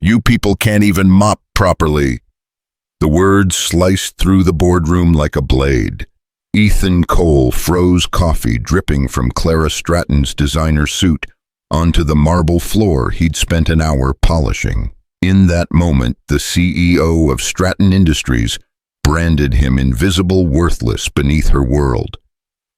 You people can't even mop properly." The words sliced through the boardroom like a blade. Ethan Cole froze coffee dripping from Clara Stratton's designer suit onto the marble floor he'd spent an hour polishing. In that moment, the CEO of Stratton Industries branded him invisible, worthless beneath her world.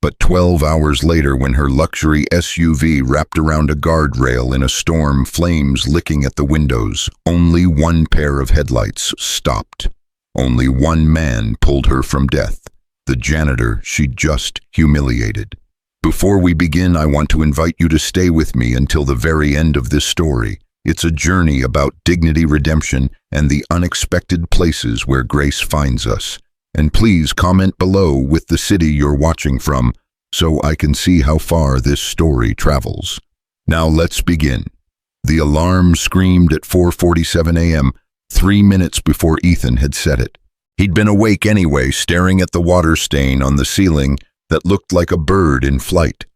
But 12 hours later, when her luxury SUV wrapped around a guardrail in a storm, flames licking at the windows, only one pair of headlights stopped. Only one man pulled her from death, the janitor she'd just humiliated. Before we begin, I want to invite you to stay with me until the very end of this story. It's a journey about dignity, redemption, and the unexpected places where grace finds us. And please comment below with the city you're watching from so I can see how far this story travels. Now let's begin. The alarm screamed at 4:47 a.m., 3 minutes before Ethan had set it. He'd been awake anyway, staring at the water stain on the ceiling that looked like a bird in flight.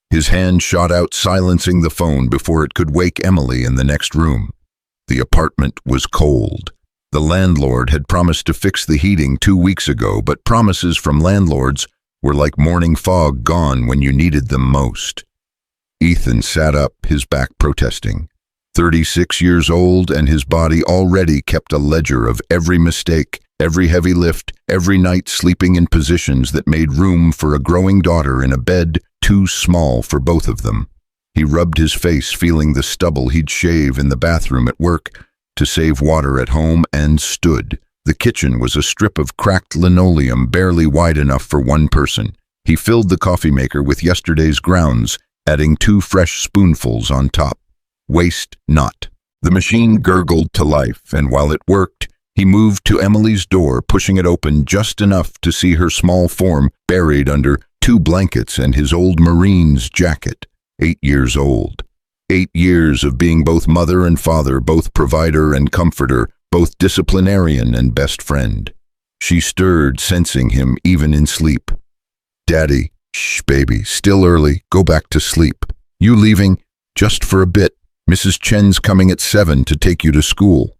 His hand shot out, silencing the phone before it could wake Emily in the next room. The apartment was cold. The landlord had promised to fix the heating 2 weeks ago, but promises from landlords were like morning fog, gone when you needed them most. Ethan sat up, his back protesting. 36 years old, and his body already kept a ledger of every mistake, every heavy lift, every night sleeping in positions that made room for a growing daughter in a bed too small for both of them. He rubbed his face, feeling the stubble he'd shave in the bathroom at work to save water at home, and stood. The kitchen was a strip of cracked linoleum barely wide enough for one person. He filled the coffee maker with yesterday's grounds, adding 2 fresh spoonfuls on top. Waste not. The machine gurgled to life, and while it worked, he moved to Emily's door, pushing it open just enough to see her small form buried under 2 blankets and his old Marine's jacket. 8 years old. 8 years of being both mother and father, both provider and comforter, both disciplinarian and best friend. She stirred, sensing him even in sleep. "Daddy." "Shh, baby, still early. Go back to sleep." "You leaving?" "Just for a bit. Mrs. Chen's coming at 7 to take you to school."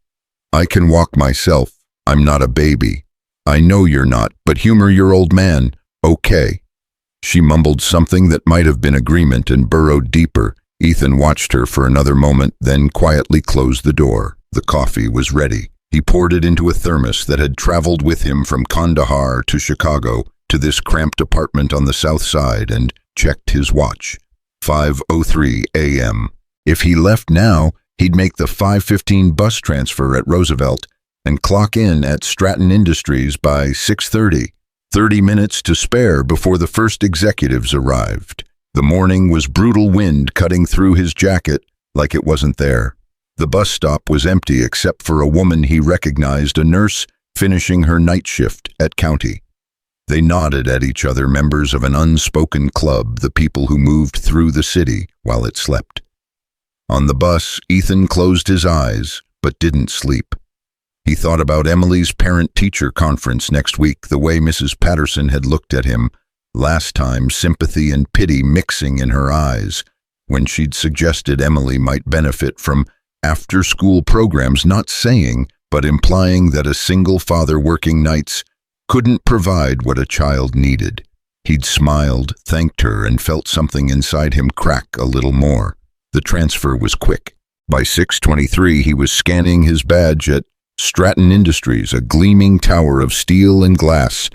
"I can walk myself. I'm not a baby." "I know you're not, but humor your old man." "Okay." She mumbled something that might have been agreement and burrowed deeper. Ethan watched her for another moment, then quietly closed the door. The coffee was ready. He poured it into a thermos that had traveled with him from Kandahar to Chicago to this cramped apartment on the south side, and checked his watch. 5:03 a.m. If he left now, he'd make the 5:15 bus transfer at Roosevelt and clock in at Stratton Industries by 6:30. 30 minutes to spare before the first executives arrived. The morning was brutal, wind cutting through his jacket like it wasn't there. The bus stop was empty except for a woman he recognized, a nurse finishing her night shift at County. They nodded at each other, members of an unspoken club, the people who moved through the city while it slept. On the bus, Ethan closed his eyes, but didn't sleep. He thought about Emily's parent-teacher conference next week, the way Mrs. Patterson had looked at him last time, sympathy and pity mixing in her eyes, when she'd suggested Emily might benefit from after-school programs, not saying, but implying that a single father working nights couldn't provide what a child needed. He'd smiled, thanked her, and felt something inside him crack a little more. The transfer was quick. By 6:23, he was scanning his badge at Stratton Industries, a gleaming tower of steel and glass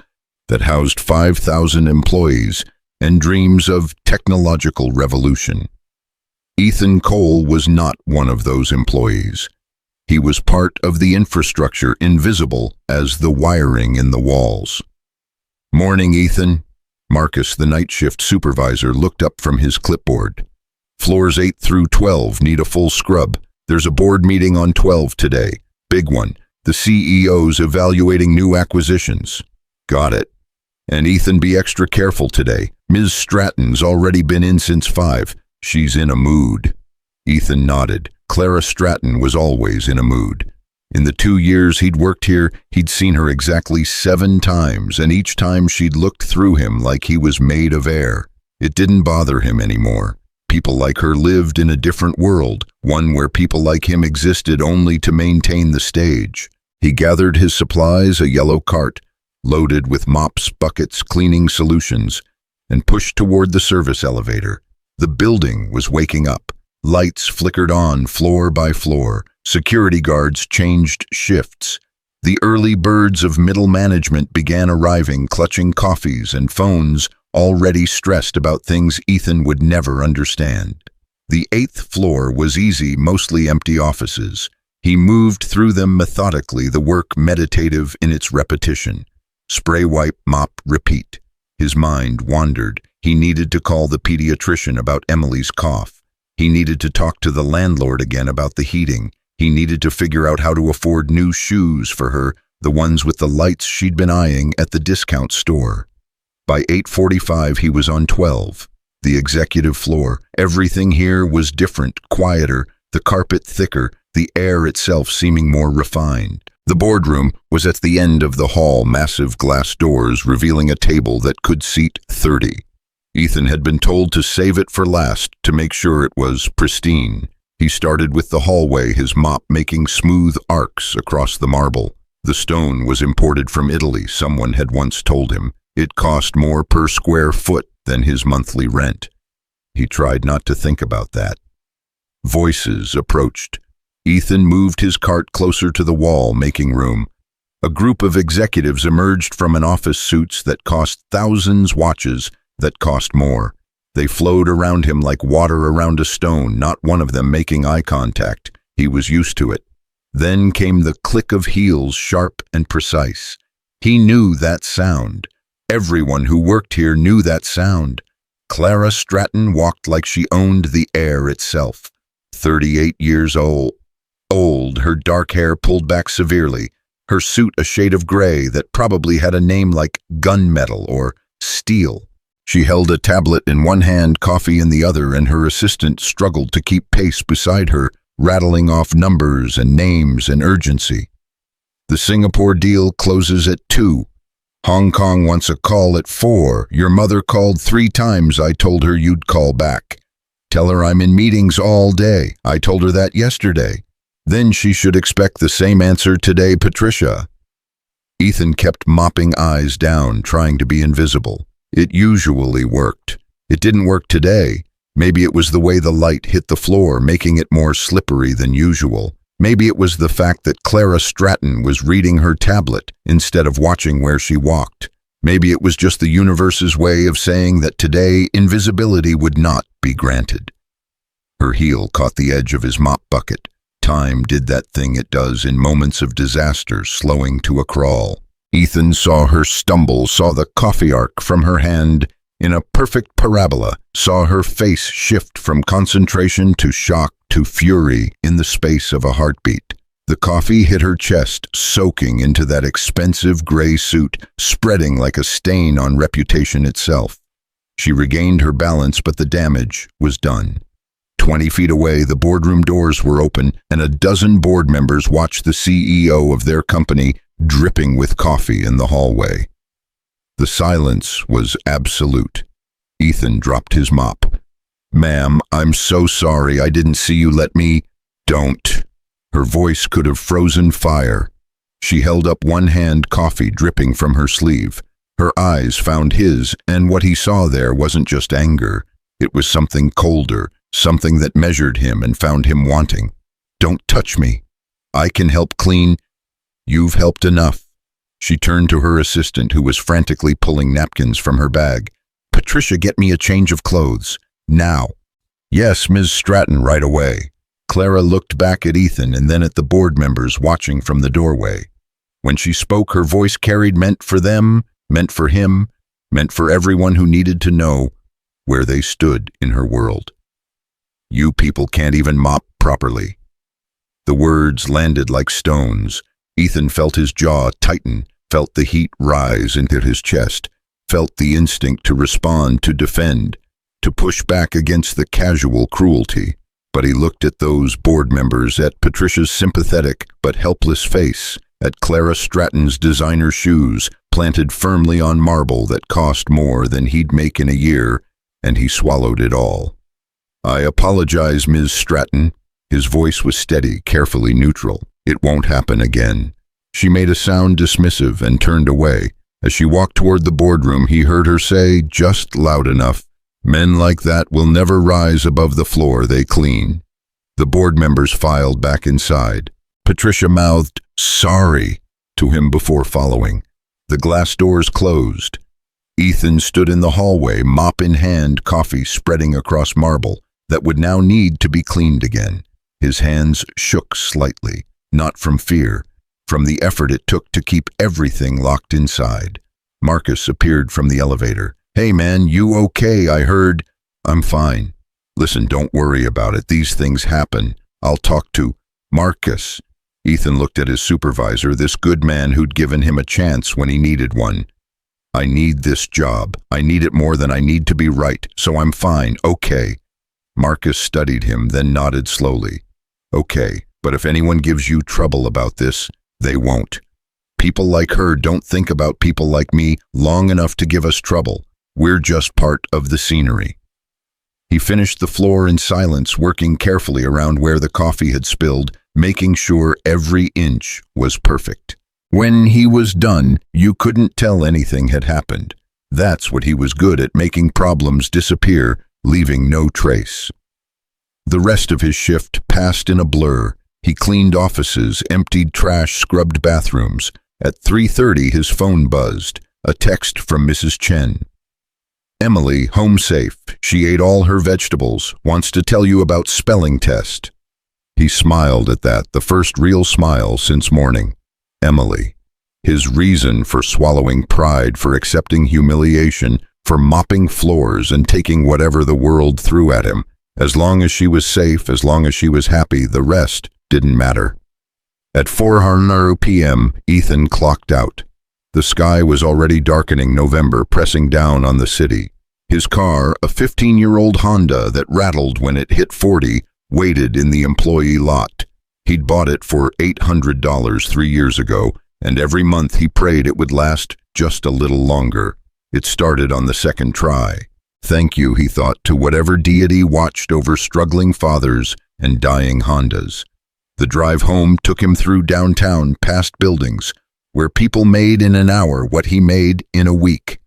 that housed 5,000 employees and dreams of technological revolution. Ethan Cole was not one of those employees. He was part of the infrastructure, invisible as the wiring in the walls. "Morning, Ethan." Marcus, the night shift supervisor, looked up from his clipboard. "Floors 8 through 12 need a full scrub. There's a board meeting on 12 today. Big one. The CEO's evaluating new acquisitions." "Got it." "And Ethan, be extra careful today. Ms. Stratton's already been in since 5. She's in a mood." Ethan nodded. Clara Stratton was always in a mood. In the 2 years he'd worked here, he'd seen her exactly 7 times, and each time she'd looked through him like he was made of air. It didn't bother him anymore. People like her lived in a different world, one where people like him existed only to maintain the stage. He gathered his supplies, a yellow cart, loaded with mops, buckets, cleaning solutions, and pushed toward the service elevator. The building was waking up. Lights flickered on floor by floor. Security guards changed shifts. The early birds of middle management began arriving, clutching coffees and phones, already stressed about things Ethan would never understand. The 8th floor was easy, mostly empty offices. He moved through them methodically, the work meditative in its repetition. Spray, wipe, mop, repeat. His mind wandered. He needed to call the pediatrician about Emily's cough. He needed to talk to the landlord again about the heating. He needed to figure out how to afford new shoes for her, the ones with the lights she'd been eyeing at the discount store. By 8:45 he was on 12. The executive floor. Everything here was different, quieter, the carpet thicker, the air itself seeming more refined. The boardroom was at the end of the hall, massive glass doors revealing a table that could seat 30. Ethan had been told to save it for last to make sure it was pristine. He started with the hallway, his mop making smooth arcs across the marble. The stone was imported from Italy, someone had once told him. It cost more per square foot than his monthly rent. He tried not to think about that. Voices approached. Ethan moved his cart closer to the wall, making room. A group of executives emerged from an office, suits that cost thousands, watches that cost more. They flowed around him like water around a stone, not one of them making eye contact. He was used to it. Then came the click of heels, sharp and precise. He knew that sound. Everyone who worked here knew that sound. Clara Stratton walked like she owned the air itself. 38 years old, her dark hair pulled back severely, her suit a shade of gray that probably had a name like gunmetal or steel. She held a tablet in one hand, coffee in the other, and her assistant struggled to keep pace beside her, rattling off numbers and names and urgency. The Singapore deal closes at 2. Hong Kong wants a call at 4. Your mother called 3 times. I told her you'd call back. Tell her I'm in meetings all day. I told her that yesterday. Then she should expect the same answer today, Patricia. Ethan kept mopping eyes down, trying to be invisible. It usually worked. It didn't work today. Maybe it was the way the light hit the floor, making it more slippery than usual. Maybe it was the fact that Clara Stratton was reading her tablet instead of watching where she walked. Maybe it was just the universe's way of saying that today invisibility would not be granted. Her heel caught the edge of his mop bucket. Time did that thing it does in moments of disaster, slowing to a crawl. Ethan saw her stumble, saw the coffee arc from her hand in a perfect parabola, saw her face shift from concentration to shock to fury in the space of a heartbeat. The coffee hit her chest, soaking into that expensive gray suit, spreading like a stain on reputation itself. She regained her balance, but the damage was done. 20 feet away, the boardroom doors were open, and a dozen board members watched the CEO of their company dripping with coffee in the hallway. The silence was absolute. Ethan dropped his mop. "Ma'am, I'm so sorry. I didn't see you. Let me—" "Don't." Her voice could have frozen fire. She held up one hand, coffee dripping from her sleeve. Her eyes found his, and what he saw there wasn't just anger. It was something colder, something that measured him and found him wanting. "Don't touch me. I can help clean. You've helped enough." She turned to her assistant, who was frantically pulling napkins from her bag. "Patricia, get me a change of clothes. Now." "Yes, Ms. Stratton, right away." Clara looked back at Ethan and then at the board members watching from the doorway. When she spoke, her voice carried meant for them, meant for him, meant for everyone who needed to know where they stood in her world. "You people can't even mop properly." The words landed like stones. Ethan felt his jaw tighten, felt the heat rise into his chest, felt the instinct to respond, to defend, to push back against the casual cruelty. But he looked at those board members, at Patricia's sympathetic but helpless face, at Clara Stratton's designer shoes planted firmly on marble that cost more than he'd make in a year, and he swallowed it all. "I apologize, Ms. Stratton." His voice was steady, carefully neutral. "It won't happen again." She made a sound dismissive and turned away. As she walked toward the boardroom, he heard her say, just loud enough, "Men like that will never rise above the floor they clean." The board members filed back inside. Patricia mouthed, "Sorry," to him before following. The glass doors closed. Ethan stood in the hallway, mop in hand, coffee spreading across marble that would now need to be cleaned again. His hands shook slightly, not from fear, from the effort it took to keep everything locked inside. Marcus appeared from the elevator. "Hey man, you okay? I heard." "I'm fine. Listen, don't worry about it. These things happen. I'll talk to Marcus." Ethan looked at his supervisor, this good man who'd given him a chance when he needed one. "I need this job. I need it more than I need to be right, so I'm fine, okay." Marcus studied him, then nodded slowly. "Okay, but if anyone gives you trouble about this, they won't. People like her don't think about people like me long enough to give us trouble. We're just part of the scenery." He finished the floor in silence, working carefully around where the coffee had spilled, making sure every inch was perfect. When he was done, you couldn't tell anything had happened. That's what he was good at, making problems disappear, leaving no trace. The rest of his shift passed in a blur. He cleaned offices, emptied trash, scrubbed bathrooms. At 3:30, his phone buzzed, a text from Mrs. Chen. "Emily, home safe. She ate all her vegetables. Wants to tell you about spelling test." He smiled at that, the first real smile since morning. Emily. His reason for swallowing pride, for accepting humiliation, for mopping floors and taking whatever the world threw at him. As long as she was safe, as long as she was happy, the rest didn't matter. At 4:00 p.m., Ethan clocked out. The sky was already darkening November, pressing down on the city. His car, a 15-year-old Honda that rattled when it hit 40, waited in the employee lot. He'd bought it for $800 3 years ago, and every month he prayed it would last just a little longer. It started on the second try. Thank you, he thought, to whatever deity watched over struggling fathers and dying Hondas. The drive home took him through downtown, past buildings, where people made in an hour what he made in a week.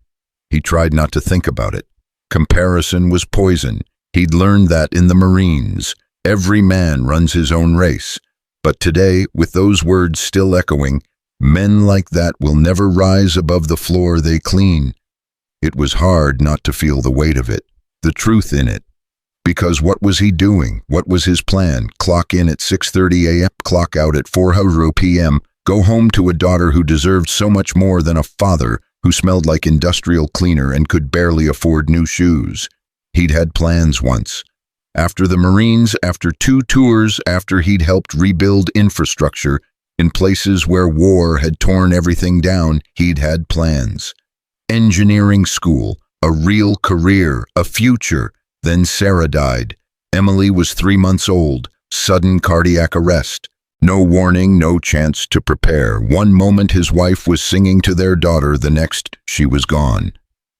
He tried not to think about it. Comparison was poison. He'd learned that in the Marines. Every man runs his own race. But today, with those words still echoing, men like that will never rise above the floor they clean. It was hard not to feel the weight of it, the truth in it. Because what was he doing? What was his plan? Clock in at 6:30 a.m., clock out at 4:00 p.m., go home to a daughter who deserved so much more than a father who smelled like industrial cleaner and could barely afford new shoes. He'd had plans once. After the Marines, after 2 tours, after he'd helped rebuild infrastructure in places where war had torn everything down, he'd had plans. Engineering school, a real career, a future. Then Sarah died. Emily was 3 months old, sudden cardiac arrest. No warning, no chance to prepare. One moment his wife was singing to their daughter, the next she was gone.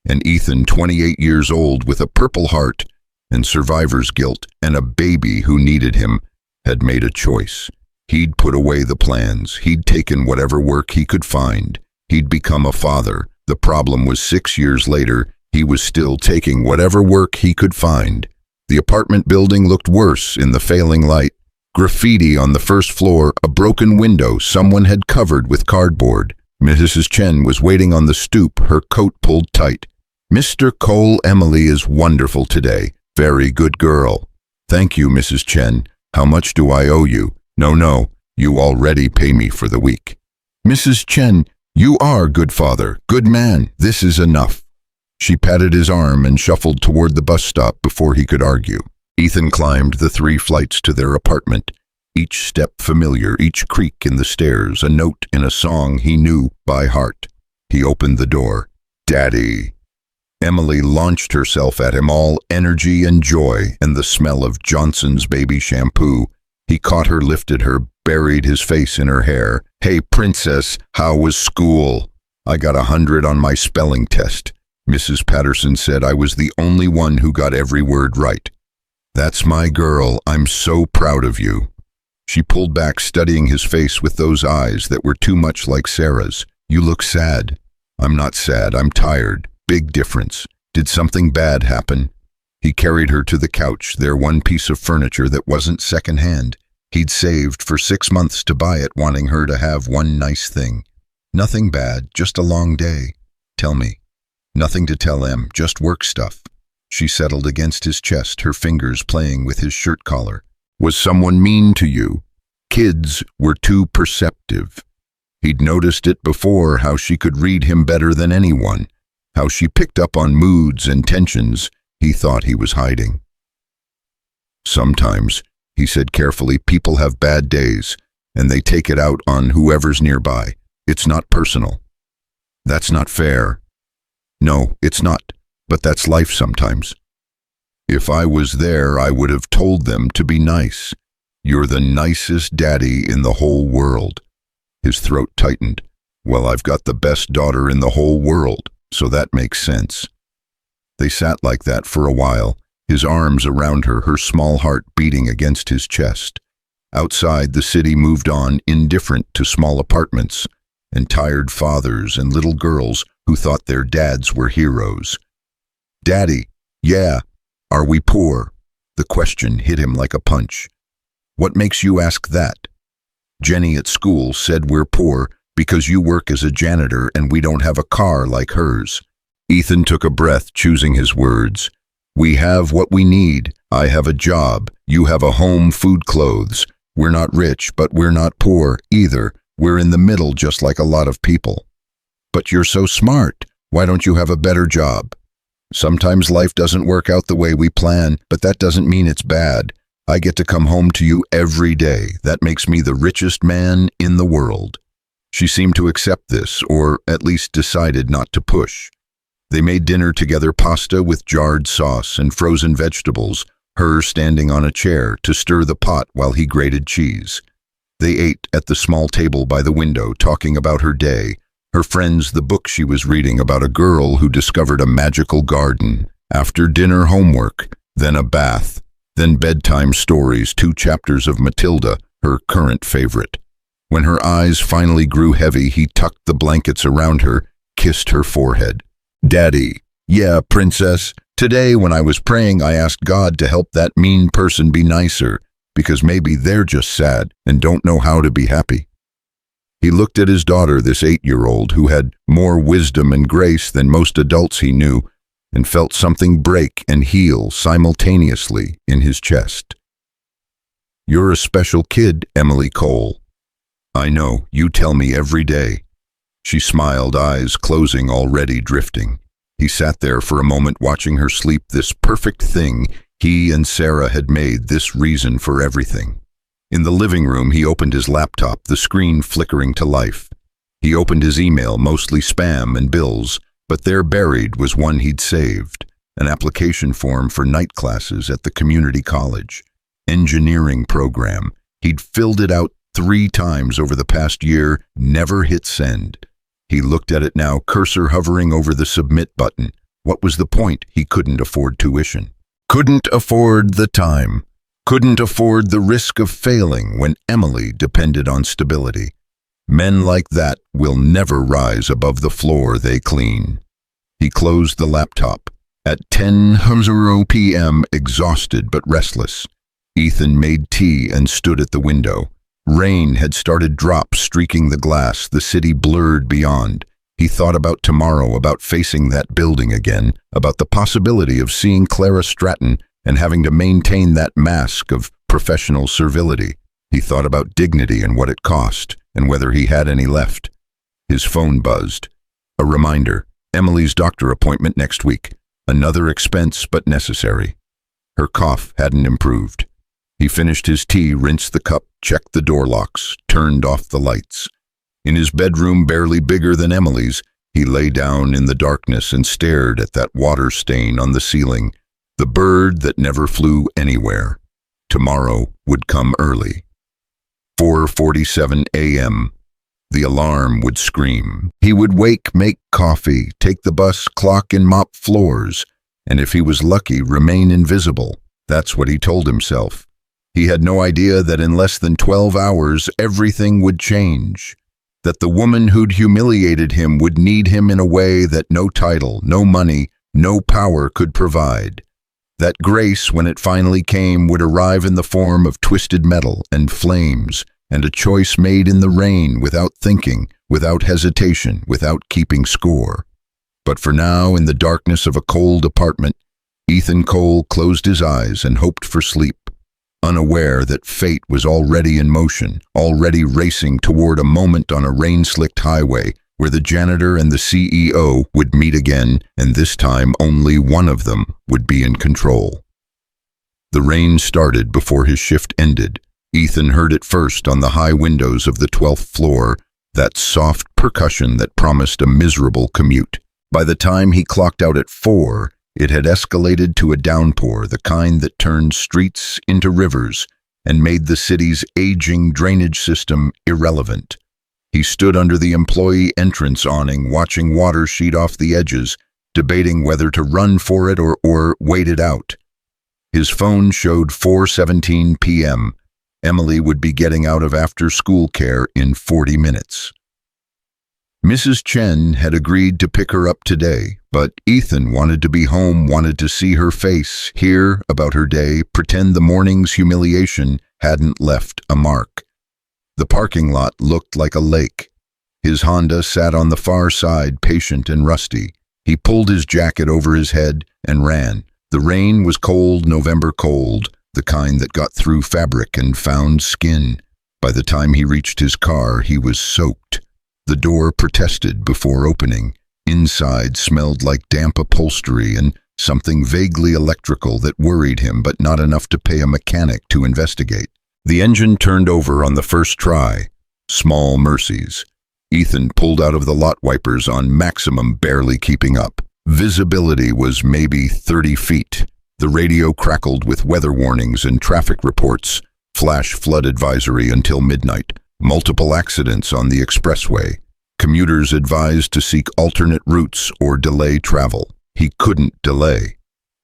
And Ethan, 28 years old, with a purple heart and survivor's guilt and a baby who needed him, had made a choice. He'd put away the plans. He'd taken whatever work he could find. He'd become a father. The problem was 6 years later, he was still taking whatever work he could find. The apartment building looked worse in the failing light. Graffiti on the first floor, a broken window someone had covered with cardboard. Mrs. Chen was waiting on the stoop, her coat pulled tight. "Mr. Cole, Emily is wonderful today. Very good girl." "Thank you, Mrs. Chen. How much do I owe you?" No, you already pay me for the week." "Mrs. Chen, you are good father, good man. This is enough." She patted his arm and shuffled toward the bus stop before he could argue. Ethan climbed the 3 flights to their apartment, each step familiar, each creak in the stairs, a note in a song he knew by heart. He opened the door. "Daddy." Emily launched herself at him, all energy and joy and the smell of Johnson's baby shampoo. He caught her, lifted her, buried his face in her hair. "Hey, princess, how was school?" "I got 100 on my spelling test. Mrs. Patterson said I was the only one who got every word right." That's my girl. I'm so proud of you." She pulled back, studying his face with those eyes that were too much like Sarah's. "You look sad." "I'm not sad. I'm tired. Big difference. Did something bad happen?" He carried her to the couch, their one piece of furniture that wasn't secondhand. He'd saved for 6 months to buy it, wanting her to have one nice thing. "Nothing bad, just a long day." "Tell me." "Nothing to tell Em, just work stuff." She settled against his chest, her fingers playing with his shirt collar. "Was someone mean to you?" Kids were too perceptive. He'd noticed it before, how she could read him better than anyone, how she picked up on moods and tensions he thought he was hiding. "Sometimes," he said carefully, "people have bad days, and they take it out on whoever's nearby. It's not personal." "That's not fair." "No, it's not, but that's life sometimes." "If I was there, I would have told them to be nice. You're the nicest daddy in the whole world." His throat tightened. "Well, I've got the best daughter in the whole world, so that makes sense." They sat like that for a while, his arms around her, her small heart beating against his chest. Outside, the city moved on, indifferent to small apartments and tired fathers and little girls who thought their dads were heroes. "Daddy, yeah, are we poor?" The question hit him like a punch. "What makes you ask that?" "Jenny at school said we're poor because you work as a janitor and we don't have a car like hers." Ethan took a breath, choosing his words. "We have what we need. I have a job. You have a home, food, clothes. We're not rich, but we're not poor either. We're in the middle, just like a lot of people." "But you're so smart. Why don't you have a better job?" "Sometimes life doesn't work out the way we plan, but that doesn't mean it's bad. I get to come home to you every day. That makes me the richest man in the world." She seemed to accept this, or at least decided not to push. They made dinner together, pasta with jarred sauce and frozen vegetables, her standing on a chair to stir the pot while he grated cheese. They ate at the small table by the window, talking about her day, her friends, the book she was reading about a girl who discovered a magical garden. After dinner, homework, then a bath, then bedtime stories, 2 chapters of Matilda, her current favorite. When her eyes finally grew heavy, he tucked the blankets around her, kissed her forehead. "Daddy, yeah, princess, today when I was praying, I asked God to help that mean person be nicer, because maybe they're just sad and don't know how to be happy." He looked at his daughter, this 8-year-old, who had more wisdom and grace than most adults he knew, and felt something break and heal simultaneously in his chest. "You're a special kid, Emily Cole." "I know, you tell me every day." She smiled, eyes closing, already drifting. He sat there for a moment, watching her sleep, this perfect thing he and Sarah had made, this reason for everything. In the living room, he opened his laptop, the screen flickering to life. He opened his email, mostly spam and bills, but there buried was one he'd saved, an application form for night classes at the community college. Engineering program. He'd filled it out 3 times over the past year, never hit send. He looked at it now, cursor hovering over the submit button. What was the point? He couldn't afford tuition. Couldn't afford the time. Couldn't afford the risk of failing when Emily depended on stability. Men like that will never rise above the floor they clean. He closed the laptop. At 10:00 p.m., exhausted but restless, Ethan made tea and stood at the window. Rain had started drops streaking the glass, the city blurred beyond. He thought about tomorrow, about facing that building again, about the possibility of seeing Clara Stratton and having to maintain that mask of professional servility. He thought about dignity and what it cost, and whether he had any left. His phone buzzed. A reminder, Emily's doctor appointment next week. Another expense, but necessary. Her cough hadn't improved. He finished his tea, rinsed the cup, checked the door locks, turned off the lights. In his bedroom, barely bigger than Emily's, he lay down in the darkness and stared at that water stain on the ceiling, the bird that never flew anywhere. Tomorrow would come early. 4:47 a.m. The alarm would scream. He would wake, make coffee, take the bus, clock and mop floors, and if he was lucky, remain invisible. That's what he told himself. He had no idea that in less than 12 hours everything would change. That the woman who'd humiliated him would need him in a way that no title, no money, no power could provide. That grace, when it finally came, would arrive in the form of twisted metal and flames, and a choice made in the rain without thinking, without hesitation, without keeping score. But for now, in the darkness of a cold apartment, Ethan Cole closed his eyes and hoped for sleep, unaware that fate was already in motion, already racing toward a moment on a rain-slicked highway where the janitor and the CEO would meet again, and this time only one of them would be in control. The rain started before his shift ended. Ethan heard it first on the high windows of the 12th floor, that soft percussion that promised a miserable commute. By the time he clocked out at 4, it had escalated to a downpour, the kind that turned streets into rivers and made the city's aging drainage system irrelevant. He stood under the employee entrance awning, watching water sheet off the edges, debating whether to run for it or wait it out. His phone showed 4:17 p.m. Emily would be getting out of after-school care in 40 minutes. Mrs. Chen had agreed to pick her up today, but Ethan wanted to be home, wanted to see her face, hear about her day, pretend the morning's humiliation hadn't left a mark. The parking lot looked like a lake. His Honda sat on the far side, patient and rusty. He pulled his jacket over his head and ran. The rain was cold, November cold, the kind that got through fabric and found skin. By the time he reached his car, he was soaked. The door protested before opening. Inside smelled like damp upholstery and something vaguely electrical that worried him, but not enough to pay a mechanic to investigate. The engine turned over on the first try. Small mercies. Ethan pulled out of the lot wipers on maximum, barely keeping up. Visibility was maybe 30 feet. The radio crackled with weather warnings and traffic reports. Flash flood advisory until midnight. Multiple accidents on the expressway. Commuters advised to seek alternate routes or delay travel. He couldn't delay.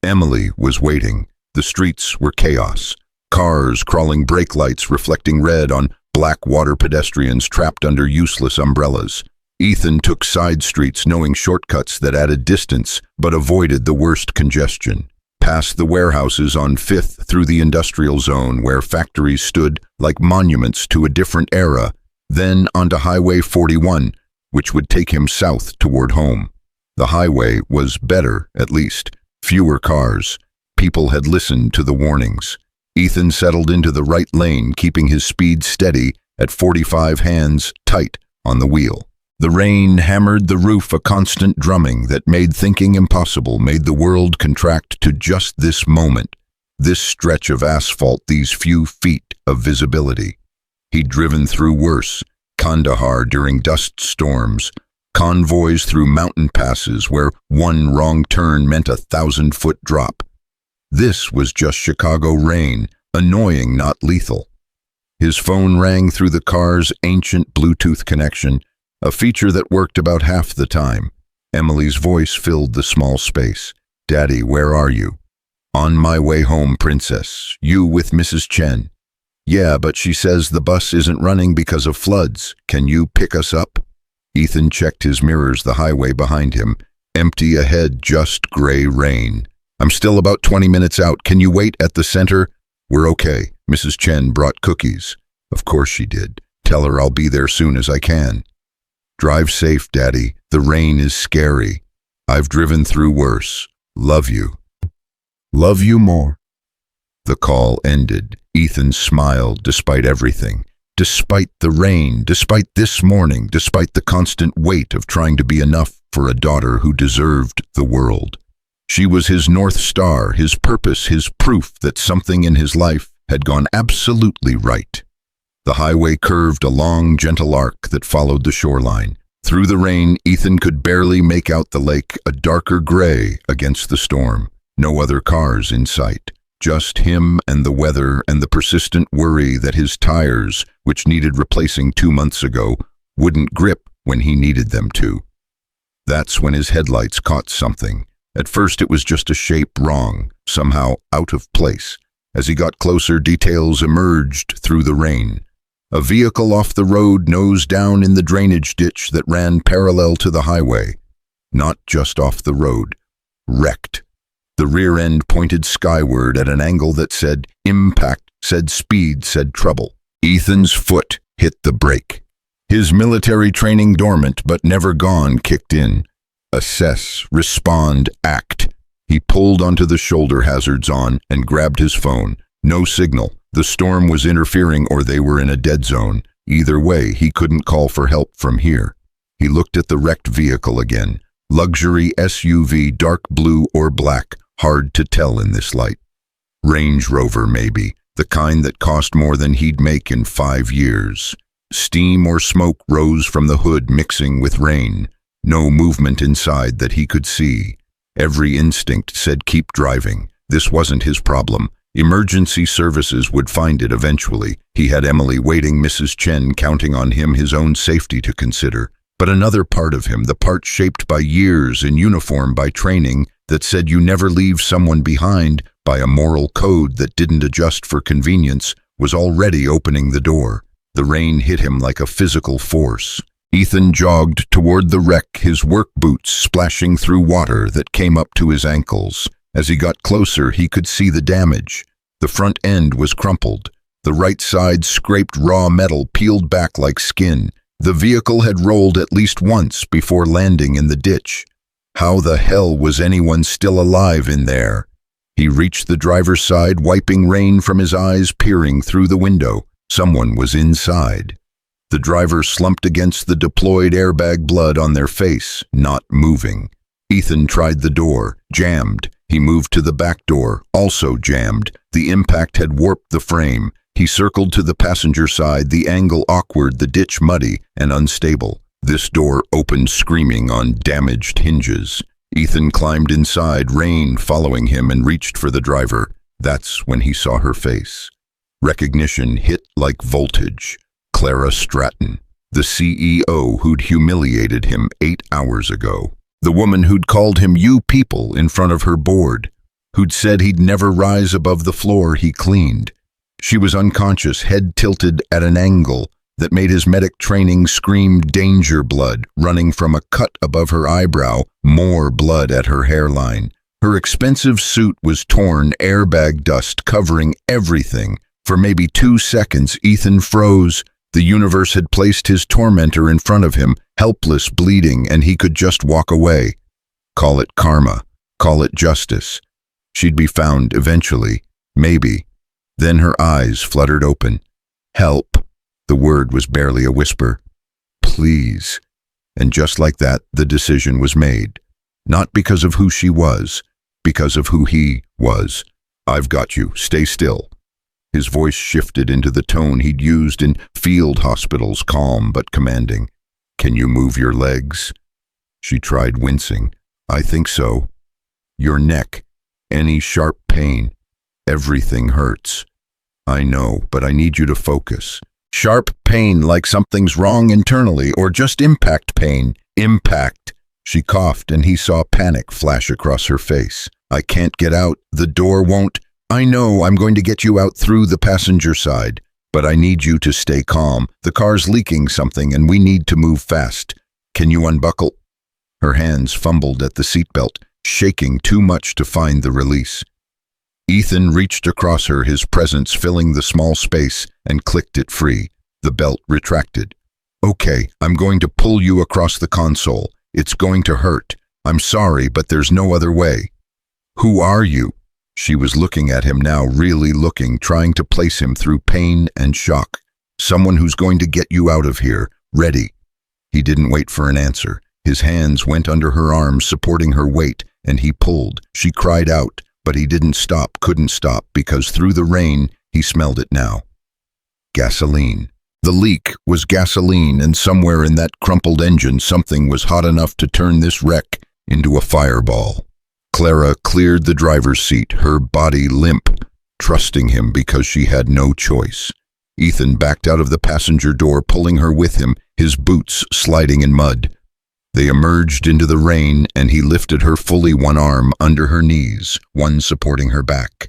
Emily was waiting. The streets were chaos. Cars crawling, brake lights reflecting red on black water, pedestrians trapped under useless umbrellas. Ethan took side streets, knowing shortcuts that added distance but avoided the worst congestion. Past the warehouses on 5th, through the industrial zone where factories stood like monuments to a different era, then onto Highway 41, which would take him south toward home. The highway was better, at least. Fewer cars. People had listened to the warnings. Ethan settled into the right lane, keeping his speed steady at 45, hands tight on the wheel. The rain hammered the roof, a constant drumming that made thinking impossible, made the world contract to just this moment, this stretch of asphalt, these few feet of visibility. He'd driven through worse, Kandahar during dust storms, convoys through mountain passes where one wrong turn meant a 1,000-foot drop. This was just Chicago rain, annoying, not lethal. His phone rang through the car's ancient Bluetooth connection, a feature that worked about half the time. Emily's voice filled the small space. "Daddy, where are you?" "On my way home, princess. You with Mrs. Chen?" "Yeah, but she says the bus isn't running because of floods. Can you pick us up?" Ethan checked his mirrors, the highway behind him. Empty ahead, just gray rain. "I'm still about 20 minutes out. Can you wait at the center?" "We're okay. Mrs. Chen brought cookies." "Of course she did. Tell her I'll be there soon as I can." "Drive safe, Daddy. The rain is scary. I've driven through worse. Love you." "Love you more." The call ended. Ethan smiled despite everything. Despite the rain, despite this morning, despite the constant weight of trying to be enough for a daughter who deserved the world. She was his North Star, his purpose, his proof that something in his life had gone absolutely right. The highway curved a long, gentle arc that followed the shoreline. Through the rain, Ethan could barely make out the lake, a darker gray against the storm. No other cars in sight. Just him and the weather and the persistent worry that his tires, which needed replacing 2 months ago, wouldn't grip when he needed them to. That's when his headlights caught something. At first it was just a shape wrong, somehow out of place. As he got closer, details emerged through the rain. A vehicle off the road nose down in the drainage ditch that ran parallel to the highway. Not just off the road. Wrecked. The rear end pointed skyward at an angle that said impact, said speed, said trouble. Ethan's foot hit the brake. His military training, dormant but never gone, kicked in. Assess, respond, act. He pulled onto the shoulder hazards on and grabbed his phone. No signal. The storm was interfering or they were in a dead zone. Either way, he couldn't call for help from here. He looked at the wrecked vehicle again. Luxury SUV, dark blue or black, hard to tell in this light. Range Rover maybe, the kind that cost more than he'd make in 5 years. Steam or smoke rose from the hood mixing with rain. No movement inside that he could see. Every instinct said keep driving. This wasn't his problem. Emergency services would find it eventually. He had Emily waiting, Mrs. Chen counting on him, his own safety to consider. But another part of him, the part shaped by years in uniform, by training, that said you never leave someone behind, by a moral code that didn't adjust for convenience, was already opening the door. The rain hit him like a physical force. Ethan jogged toward the wreck, his work boots splashing through water that came up to his ankles. As he got closer, he could see the damage. The front end was crumpled. The right side scraped raw metal, peeled back like skin. The vehicle had rolled at least once before landing in the ditch. How the hell was anyone still alive in there? He reached the driver's side, wiping rain from his eyes, peering through the window. Someone was inside. The driver slumped against the deployed airbag, blood on their face, not moving. Ethan tried the door, jammed. He moved to the back door, also jammed. The impact had warped the frame. He circled to the passenger side, the angle awkward, the ditch muddy and unstable. This door opened screaming on damaged hinges. Ethan climbed inside, rain following him, and reached for the driver. That's when he saw her face. Recognition hit like voltage. Clara Stratton, the CEO who'd humiliated him 8 hours ago. The woman who'd called him "you people" in front of her board. Who'd said he'd never rise above the floor he cleaned. She was unconscious, head tilted at an angle that made his medic training scream danger. Blood running from a cut above her eyebrow, more blood at her hairline. Her expensive suit was torn, airbag dust covering everything. For maybe 2 seconds, Ethan froze. The universe had placed his tormentor in front of him, helpless, bleeding, and he could just walk away. Call it karma. Call it justice. She'd be found eventually. Maybe. Then her eyes fluttered open. Help. The word was barely a whisper. Please. And just like that, the decision was made. Not because of who she was, because of who he was. I've got you. Stay still. His voice shifted into the tone he'd used in field hospitals, calm but commanding. Can you move your legs? She tried, wincing. I think so. Your neck. Any sharp pain. Everything hurts. I know, but I need you to focus. Sharp pain like something's wrong internally, or just impact pain. Impact. She coughed and he saw panic flash across her face. I can't get out. The door won't. I know, I'm going to get you out through the passenger side, but I need you to stay calm. The car's leaking something and we need to move fast. Can you unbuckle? Her hands fumbled at the seatbelt, shaking too much to find the release. Ethan reached across her, his presence filling the small space, and clicked it free. The belt retracted. Okay, I'm going to pull you across the console. It's going to hurt. I'm sorry, but there's no other way. Who are you? She was looking at him now, really looking, trying to place him through pain and shock. Someone who's going to get you out of here. Ready. He didn't wait for an answer. His hands went under her arms, supporting her weight, and he pulled. She cried out, but he didn't stop, couldn't stop, because through the rain, he smelled it now. Gasoline. The leak was gasoline, and somewhere in that crumpled engine, something was hot enough to turn this wreck into a fireball. Clara cleared the driver's seat, her body limp, trusting him because she had no choice. Ethan backed out of the passenger door, pulling her with him, his boots sliding in mud. They emerged into the rain, and he lifted her fully, one arm under her knees, one supporting her back.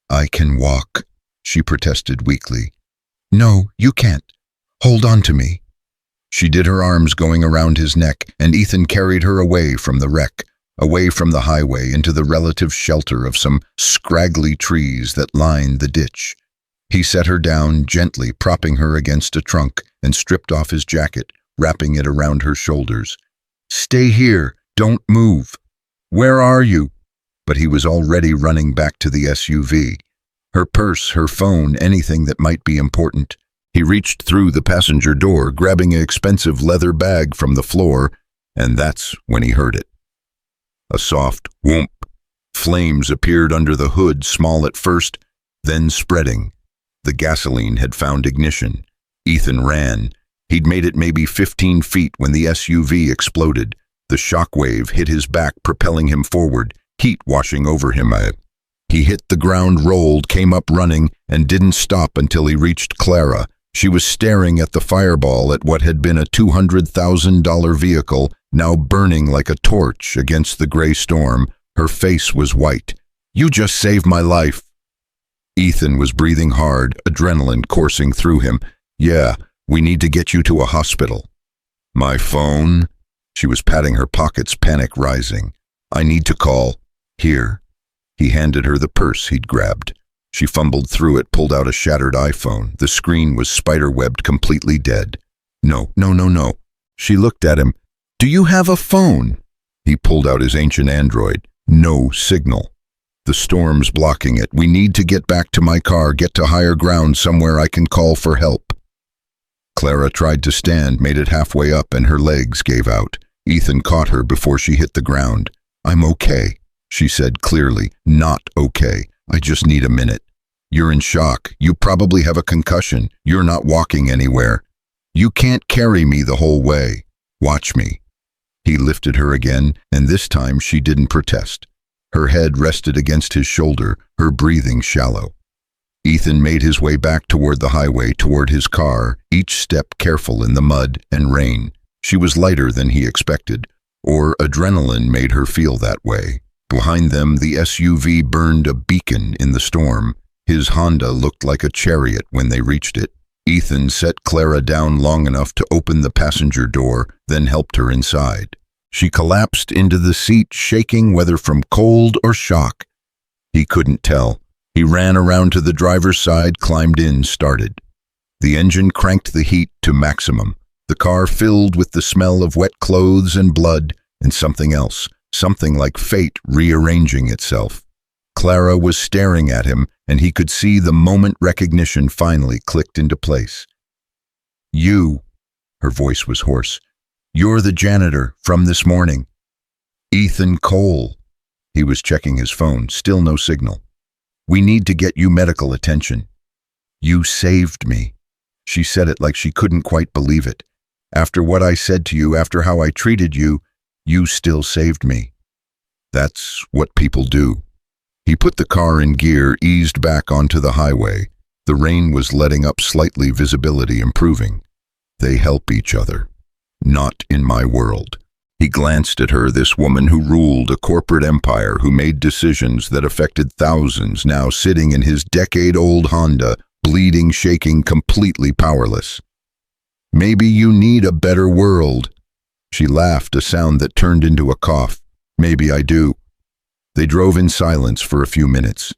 "I can walk," she protested weakly. "No, you can't. Hold on to me." She did, her arms going around his neck, and Ethan carried her away from the wreck, away from the highway into the relative shelter of some scraggly trees that lined the ditch. He set her down gently, propping her against a trunk, and stripped off his jacket, wrapping it around her shoulders. "Stay here, don't move." "Where are you?" But he was already running back to the SUV. Her purse, her phone, anything that might be important. He reached through the passenger door, grabbing an expensive leather bag from the floor, and that's when he heard it. A soft whoomp. Flames appeared under the hood, small at first, then spreading. The gasoline had found ignition. Ethan ran. He'd made it maybe 15 feet when the SUV exploded. The shockwave hit his back, propelling him forward, heat washing over him. He hit the ground, rolled, came up running, and didn't stop until he reached Clara. She was staring at the fireball, at what had been a $200,000 vehicle, now burning like a torch against the gray storm. Her face was white. "You just saved my life." Ethan was breathing hard, adrenaline coursing through him. "Yeah, we need to get you to a hospital." "My phone?" She was patting her pockets, panic rising. "I need to call." "Here." He handed her the purse he'd grabbed. She fumbled through it, pulled out a shattered iPhone. The screen was spider-webbed, completely dead. No. She looked at him. "Do you have a phone?" He pulled out his ancient Android. No signal. "The storm's blocking it. We need to get back to my car, get to higher ground somewhere I can call for help." Clara tried to stand, made it halfway up, and her legs gave out. Ethan caught her before she hit the ground. "I'm okay," she said clearly. "Not okay. I just need a minute." "You're in shock. You probably have a concussion. You're not walking anywhere. You can't carry me the whole way. Watch me." He lifted her again, and this time she didn't protest. Her head rested against his shoulder, her breathing shallow. Ethan made his way back toward the highway, toward his car, each step careful in the mud and rain. She was lighter than he expected, or adrenaline made her feel that way. Behind them, the SUV burned a beacon in the storm. His Honda looked like a chariot when they reached it. Ethan set Clara down long enough to open the passenger door, then helped her inside. She collapsed into the seat, shaking, whether from cold or shock. He couldn't tell. He ran around to the driver's side, climbed in, started. The engine cranked the heat to maximum. The car filled with the smell of wet clothes and blood, and something else, something like fate rearranging itself. Clara was staring at him, and he could see the moment recognition finally clicked into place. "You," her voice was hoarse, "you're the janitor from this morning." "Ethan Cole." He was checking his phone, still no signal. "We need to get you medical attention." "You saved me." She said it like she couldn't quite believe it. "After what I said to you, after how I treated you, you still saved me." That's what people do. He put the car in gear, eased back onto the highway. The rain was letting up slightly, visibility improving. They help each other. Not in my world. He glanced at her, this woman who ruled a corporate empire, who made decisions that affected thousands, now sitting in his decade-old Honda, bleeding, shaking, completely powerless. "Maybe you need a better world." She laughed, a sound that turned into a cough. "Maybe I do." They drove in silence for a few minutes.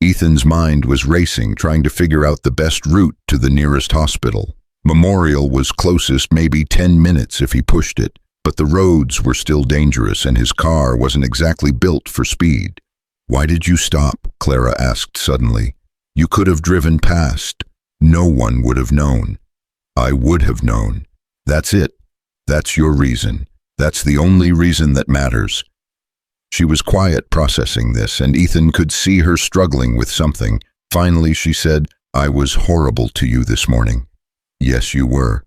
Ethan's mind was racing, trying to figure out the best route to the nearest hospital. Memorial was closest, maybe 10 minutes if he pushed it, but the roads were still dangerous and his car wasn't exactly built for speed. "Why did you stop?" Clara asked suddenly. "You could have driven past. No one would have known." "I would have known." "That's it. That's your reason. That's the only reason that matters." She was quiet, processing this, and Ethan could see her struggling with something. Finally, she said, "I was horrible to you this morning." "Yes, you were."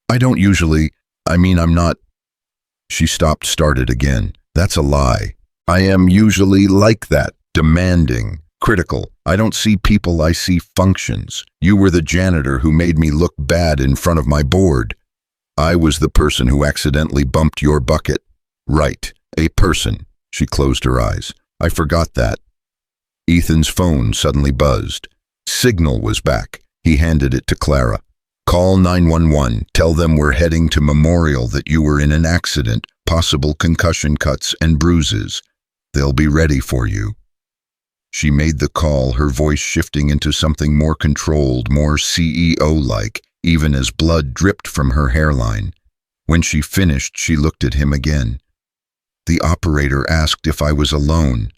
"I don't usually, I'm not." She stopped, started again. "That's a lie. I am usually like that, demanding, critical. I don't see people, I see functions. You were the janitor who made me look bad in front of my board." I was the person who accidentally bumped your bucket. Right, a person. She closed her eyes. I forgot that. Ethan's phone suddenly buzzed. Signal was back. He handed it to Clara. Call 911. Tell them we're heading to Memorial, that you were in an accident, possible concussion cuts and bruises. They'll be ready for you. She made the call, her voice shifting into something more controlled, more CEO-like, even as blood dripped from her hairline. When she finished, she looked at him again. The operator asked if I was alone.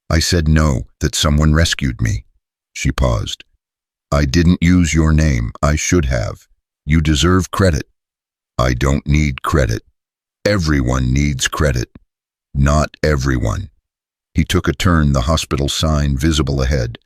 I said no, that someone rescued me. She paused. I didn't use your name. I should have. You deserve credit. I don't need credit. Everyone needs credit. Not everyone. He took a turn, the hospital sign visible ahead.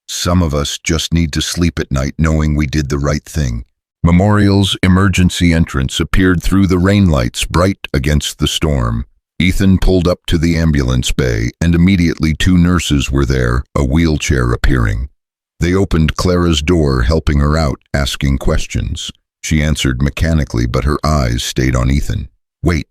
Some of us just need to sleep at night knowing we did the right thing. Memorial's emergency entrance appeared through the rain lights, bright against the storm. Ethan pulled up to the ambulance bay, and immediately 2 nurses were there, a wheelchair appearing. They opened Clara's door, helping her out, asking questions. She answered mechanically, but her eyes stayed on Ethan. Wait,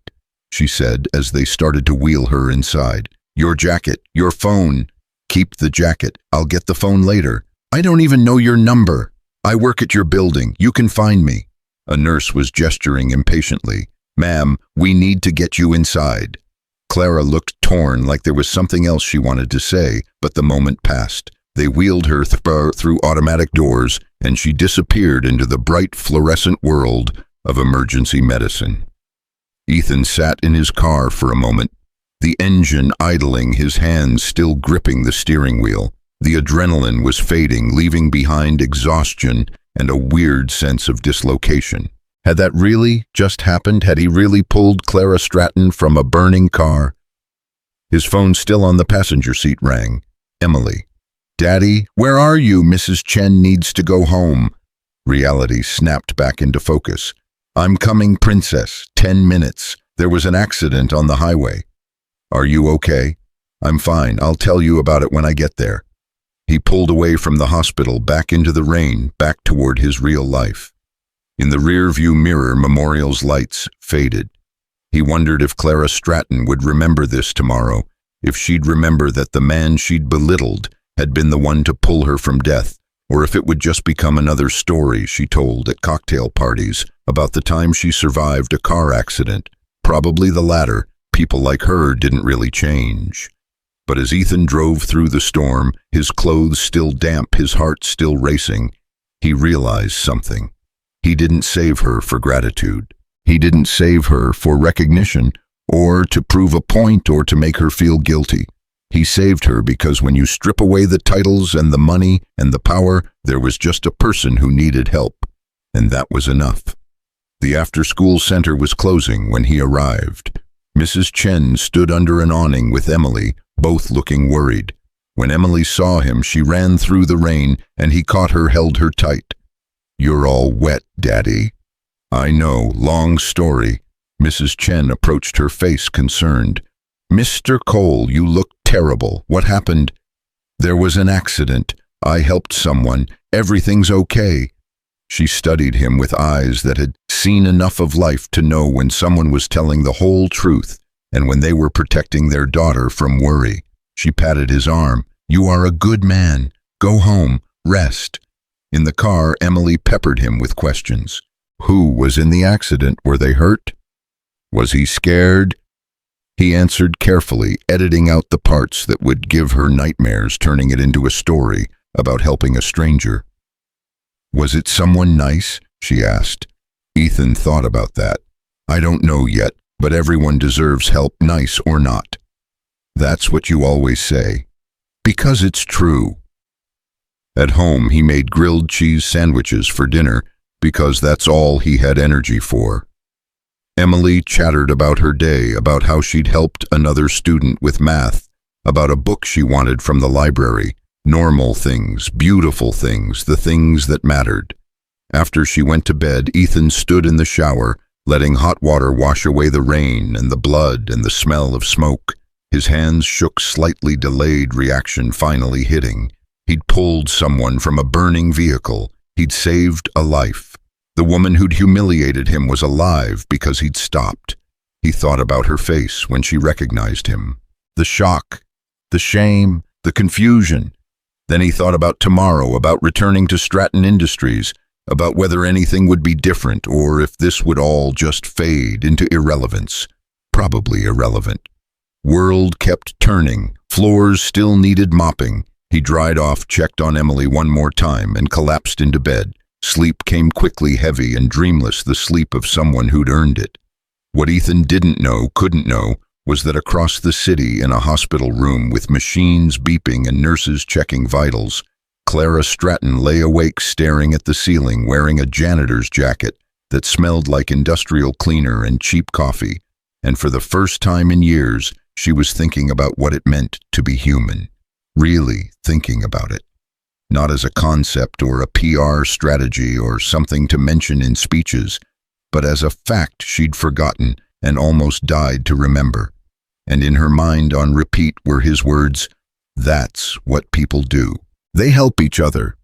she said as they started to wheel her inside. Your jacket, your phone. Keep the jacket. I'll get the phone later. I don't even know your number. I work at your building. You can find me. A nurse was gesturing impatiently. Ma'am, we need to get you inside. Clara looked torn, like there was something else she wanted to say, but the moment passed. They wheeled her through automatic doors, and she disappeared into the bright fluorescent world of emergency medicine. Ethan sat in his car for a moment, the engine idling, his hands still gripping the steering wheel. The adrenaline was fading, leaving behind exhaustion and a weird sense of dislocation. Had that really just happened? Had he really pulled Clara Stratton from a burning car? His phone, still on the passenger seat, rang. Emily. Daddy, where are you? Mrs. Chen needs to go home. Reality snapped back into focus. I'm coming, princess. 10 minutes. There was an accident on the highway. Are you okay? I'm fine. I'll tell you about it when I get there. He pulled away from the hospital, back into the rain, back toward his real life. In the rear-view mirror, Memorial's lights faded. He wondered if Clara Stratton would remember this tomorrow, if she'd remember that the man she'd belittled had been the one to pull her from death, or if it would just become another story she told at cocktail parties about the time she survived a car accident. Probably the latter. People like her didn't really change. But as Ethan drove through the storm, his clothes still damp, his heart still racing, he realized something. He didn't save her for gratitude. He didn't save her for recognition, or to prove a point, or to make her feel guilty. He saved her because when you strip away the titles and the money and the power, there was just a person who needed help, and that was enough. The after-school center was closing when he arrived. Mrs. Chen stood under an awning with Emily, both looking worried. When Emily saw him, she ran through the rain, and he caught her, held her tight. You're all wet, Daddy. I know, long story. Mrs. Chen approached her, face concerned. Mr. Cole, you look terrible. What happened? There was an accident. I helped someone. Everything's okay. She studied him with eyes that had seen enough of life to know when someone was telling the whole truth and when they were protecting their daughter from worry. She patted his arm. You are a good man. Go home. Rest. In the car, Emily peppered him with questions. Who was in the accident? Were they hurt? Was he scared? He answered carefully, editing out the parts that would give her nightmares, turning it into a story about helping a stranger. Was it someone nice? She asked. Ethan thought about that. I don't know yet, but everyone deserves help, nice or not. That's what you always say. Because it's true. At home, he made grilled cheese sandwiches for dinner because that's all he had energy for. Emily chattered about her day, about how she'd helped another student with math, about a book she wanted from the library. Normal things, beautiful things, the things that mattered. After she went to bed, Ethan stood in the shower, letting hot water wash away the rain and the blood and the smell of smoke. His hands shook, slightly delayed reaction finally hitting. He'd pulled someone from a burning vehicle. He'd saved a life. The woman who'd humiliated him was alive because he'd stopped. He thought about her face when she recognized him. The shock, the shame, the confusion. Then he thought about tomorrow, about returning to Stratton Industries, about whether anything would be different or if this would all just fade into irrelevance. Probably irrelevant. World kept turning. Floors still needed mopping. He dried off, checked on Emily one more time, and collapsed into bed. Sleep came quickly, heavy and dreamless, the sleep of someone who'd earned it. What Ethan didn't know, couldn't know, was that across the city, in a hospital room with machines beeping and nurses checking vitals, Clara Stratton lay awake staring at the ceiling, wearing a janitor's jacket that smelled like industrial cleaner and cheap coffee. And for the first time in years, she was thinking about what it meant to be human. Really thinking about it. Not as a concept or a PR strategy or something to mention in speeches, but as a fact she'd forgotten and almost died to remember. And in her mind on repeat were his words, "That's what people do. They help each other."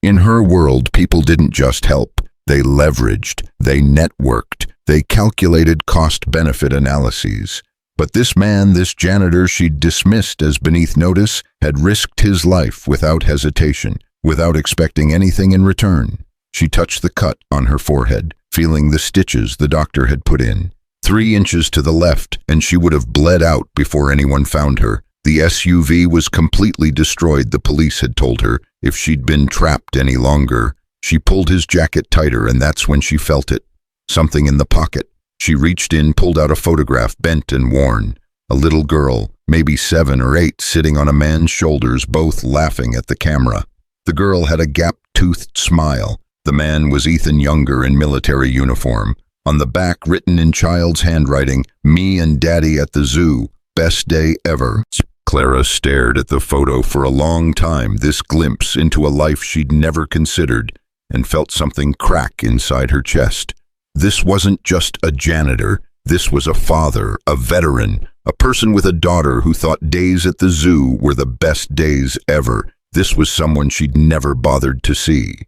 In her world, people didn't just help. They leveraged, they networked, they calculated cost-benefit analyses. But this man, this janitor she'd dismissed as beneath notice, had risked his life without hesitation, without expecting anything in return. She touched the cut on her forehead, feeling the stitches the doctor had put in. 3 inches to the left, and she would have bled out before anyone found her. The SUV was completely destroyed, the police had told her, if she'd been trapped any longer. She pulled his jacket tighter, and that's when she felt it. Something in the pocket. She reached in, pulled out a photograph, bent and worn. A little girl, maybe 7 or 8, sitting on a man's shoulders, both laughing at the camera. The girl had a gap-toothed smile. The man was Ethan Younger in military uniform. On the back, written in child's handwriting, "Me and Daddy at the zoo. Best day ever." Clara stared at the photo for a long time, this glimpse into a life she'd never considered, and felt something crack inside her chest. This wasn't just a janitor. This was a father, a veteran, a person with a daughter who thought days at the zoo were the best days ever. This was someone she'd never bothered to see.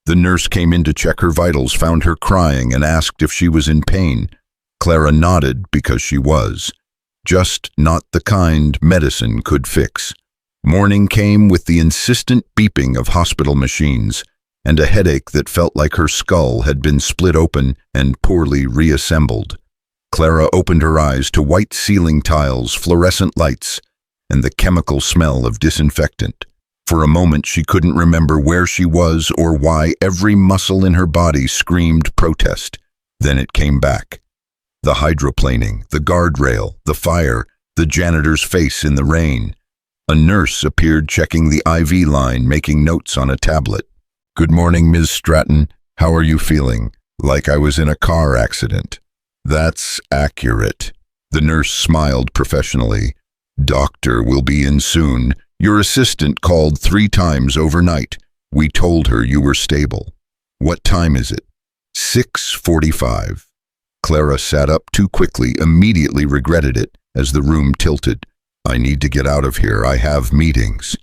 The nurse came in to check her vitals, found her crying, and asked if she was in pain. Clara nodded because she was. Just not the kind medicine could fix. Morning came with the insistent beeping of hospital machines, and a headache that felt like her skull had been split open and poorly reassembled. Clara opened her eyes to white ceiling tiles, fluorescent lights, and the chemical smell of disinfectant. For a moment she couldn't remember where she was or why. Every muscle in her body screamed protest. Then it came back. The hydroplaning, the guardrail, the fire, the janitor's face in the rain. A nurse appeared checking the IV line, making notes on a tablet. "Good morning, Ms. Stratton. How are you feeling?" "Like I was in a car accident." "That's accurate." The nurse smiled professionally. "Doctor will be in soon. Your assistant called 3 times overnight. We told her you were stable." "What time is it?" 6:45. Clara sat up too quickly, immediately regretted it as the room tilted. "I need to get out of here. I have meetings."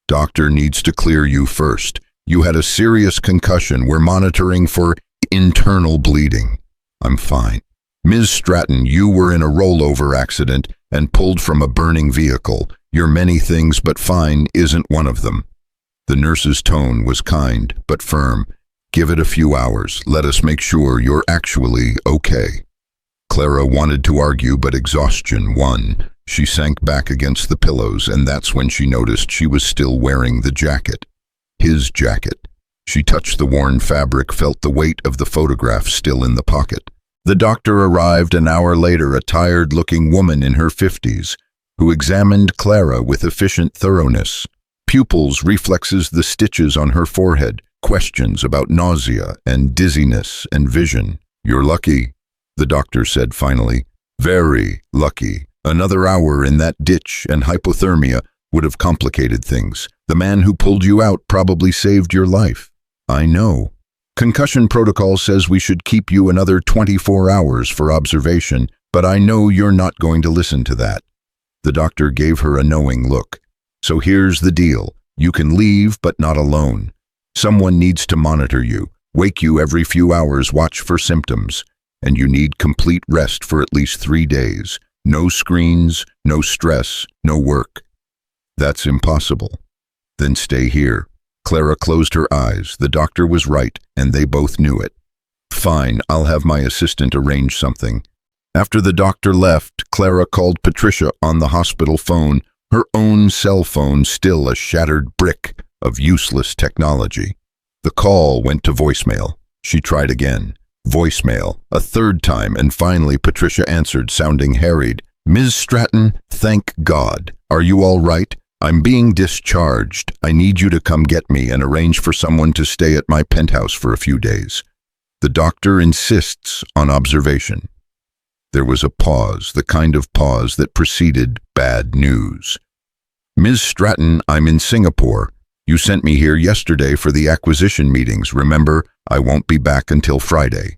"Doctor needs to clear you first. You had a serious concussion. We're monitoring for internal bleeding." "I'm fine." "Ms. Stratton, you were in a rollover accident and pulled from a burning vehicle. You're many things, but fine isn't one of them." The nurse's tone was kind, but firm. "Give it a few hours. Let us make sure you're actually okay." Clara wanted to argue, but exhaustion won. She sank back against the pillows, and that's when she noticed she was still wearing the jacket. His jacket. She touched the worn fabric, felt the weight of the photograph still in the pocket. The doctor arrived an hour later, a tired-looking woman in her 50s, who examined Clara with efficient thoroughness. Pupils, reflexes, the stitches on her forehead, questions about nausea and dizziness and vision. "You're lucky," the doctor said finally. "Very lucky. Another hour in that ditch and hypothermia would have complicated things. The man who pulled you out probably saved your life." "I know. Concussion protocol says we should keep you another 24 hours for observation, but I know you're not going to listen to that." The doctor gave her a knowing look. "So here's the deal. You can leave, but not alone. Someone needs to monitor you. Wake you every few hours, watch for symptoms, and you need complete rest for at least 3 days. No screens, no stress, no work. That's impossible. Then stay here. Clara closed her eyes. The doctor was right, and they both knew it. Fine, I'll have my assistant arrange something. After the doctor left, Clara called Patricia on the hospital phone, her own cell phone still a shattered brick of useless technology. The call went to voicemail. She tried again. Voicemail, a third time, and finally Patricia answered, sounding harried. Ms. Stratton, thank God. Are you all right? I'm being discharged. I need you to come get me and arrange for someone to stay at my penthouse for a few days. The doctor insists on observation. There was a pause, the kind of pause that preceded bad news. Ms. Stratton, I'm in Singapore. You sent me here yesterday for the acquisition meetings. Remember, I won't be back until Friday.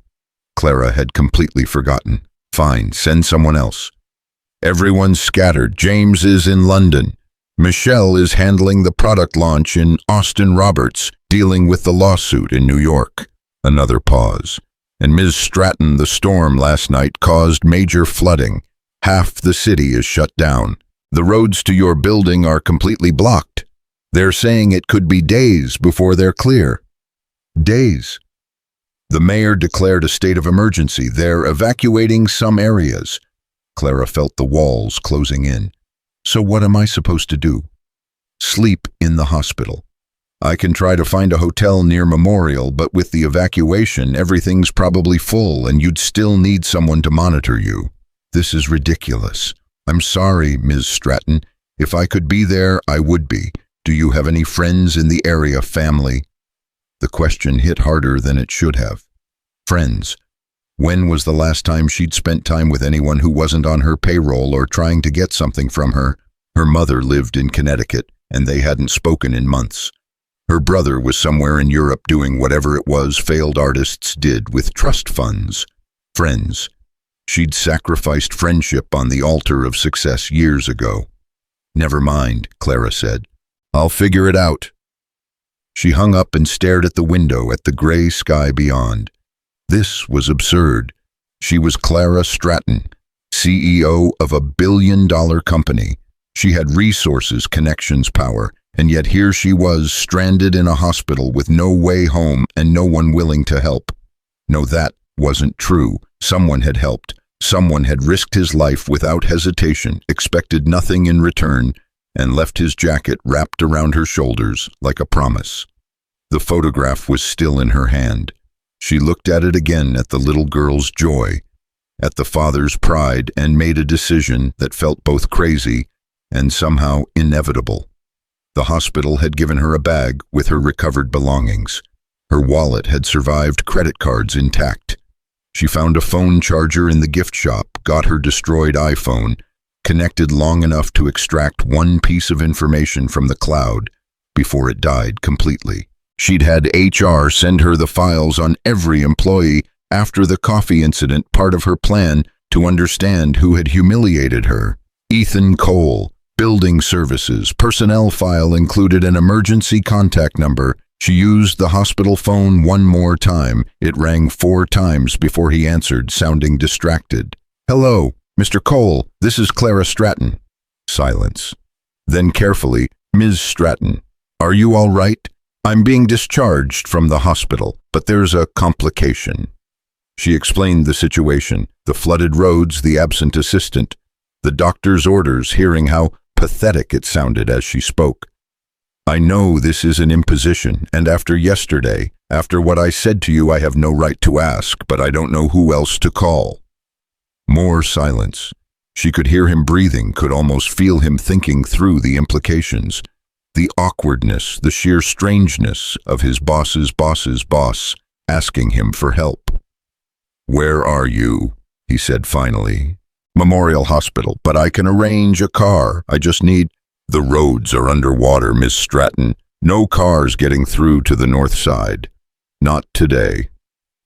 Clara had completely forgotten. Fine, send someone else. Everyone's scattered. James is in London. Michelle is handling the product launch in Austin. Roberts, dealing with the lawsuit in New York. Another pause. And Ms. Stratton, the storm last night caused major flooding. Half the city is shut down. The roads to your building are completely blocked. They're saying it could be days before they're clear. Days. The mayor declared a state of emergency. They're evacuating some areas. Clara felt the walls closing in. So what am I supposed to do? Sleep in the hospital. I can try to find a hotel near Memorial, but with the evacuation, everything's probably full and you'd still need someone to monitor you. This is ridiculous. I'm sorry, Ms. Stratton. If I could be there, I would be. Do you have any friends in the area, family? The question hit harder than it should have. Friends. When was the last time she'd spent time with anyone who wasn't on her payroll or trying to get something from her? Her mother lived in Connecticut, and they hadn't spoken in months. Her brother was somewhere in Europe doing whatever it was failed artists did with trust funds. Friends. She'd sacrificed friendship on the altar of success years ago. Never mind, Clara said. I'll figure it out. She hung up and stared at the window at the gray sky beyond. This was absurd. She was Clara Stratton, CEO of a billion-dollar company. She had resources, connections, power, and yet here she was, stranded in a hospital with no way home and no one willing to help. No, that wasn't true. Someone had helped. Someone had risked his life without hesitation, expected nothing in return, and left his jacket wrapped around her shoulders like a promise. The photograph was still in her hand. She looked at it again, at the little girl's joy, at the father's pride, and made a decision that felt both crazy and somehow inevitable. The hospital had given her a bag with her recovered belongings. Her wallet had survived, credit cards intact. She found a phone charger in the gift shop, got her destroyed iPhone, connected long enough to extract one piece of information from the cloud before it died completely. She'd had HR send her the files on every employee after the coffee incident, part of her plan to understand who had humiliated her. Ethan Cole, building services, personnel file included an emergency contact number. She used the hospital phone one more time. It rang 4 times before he answered, sounding distracted. Hello, Mr. Cole, this is Clara Stratton. Silence. Then carefully, Ms. Stratton, are you all right? I'm being discharged from the hospital, but there's a complication. She explained the situation, the flooded roads, the absent assistant, the doctor's orders, hearing how pathetic it sounded as she spoke. I know this is an imposition, and after yesterday, after what I said to you, I have no right to ask, but I don't know who else to call. More silence. She could hear him breathing, could almost feel him thinking through the implications. The awkwardness, the sheer strangeness of his boss's boss's boss asking him for help. Where are you? He said finally. Memorial Hospital, but I can arrange a car. I just need... The roads are underwater, Miss Stratton. No cars getting through to the north side. Not today.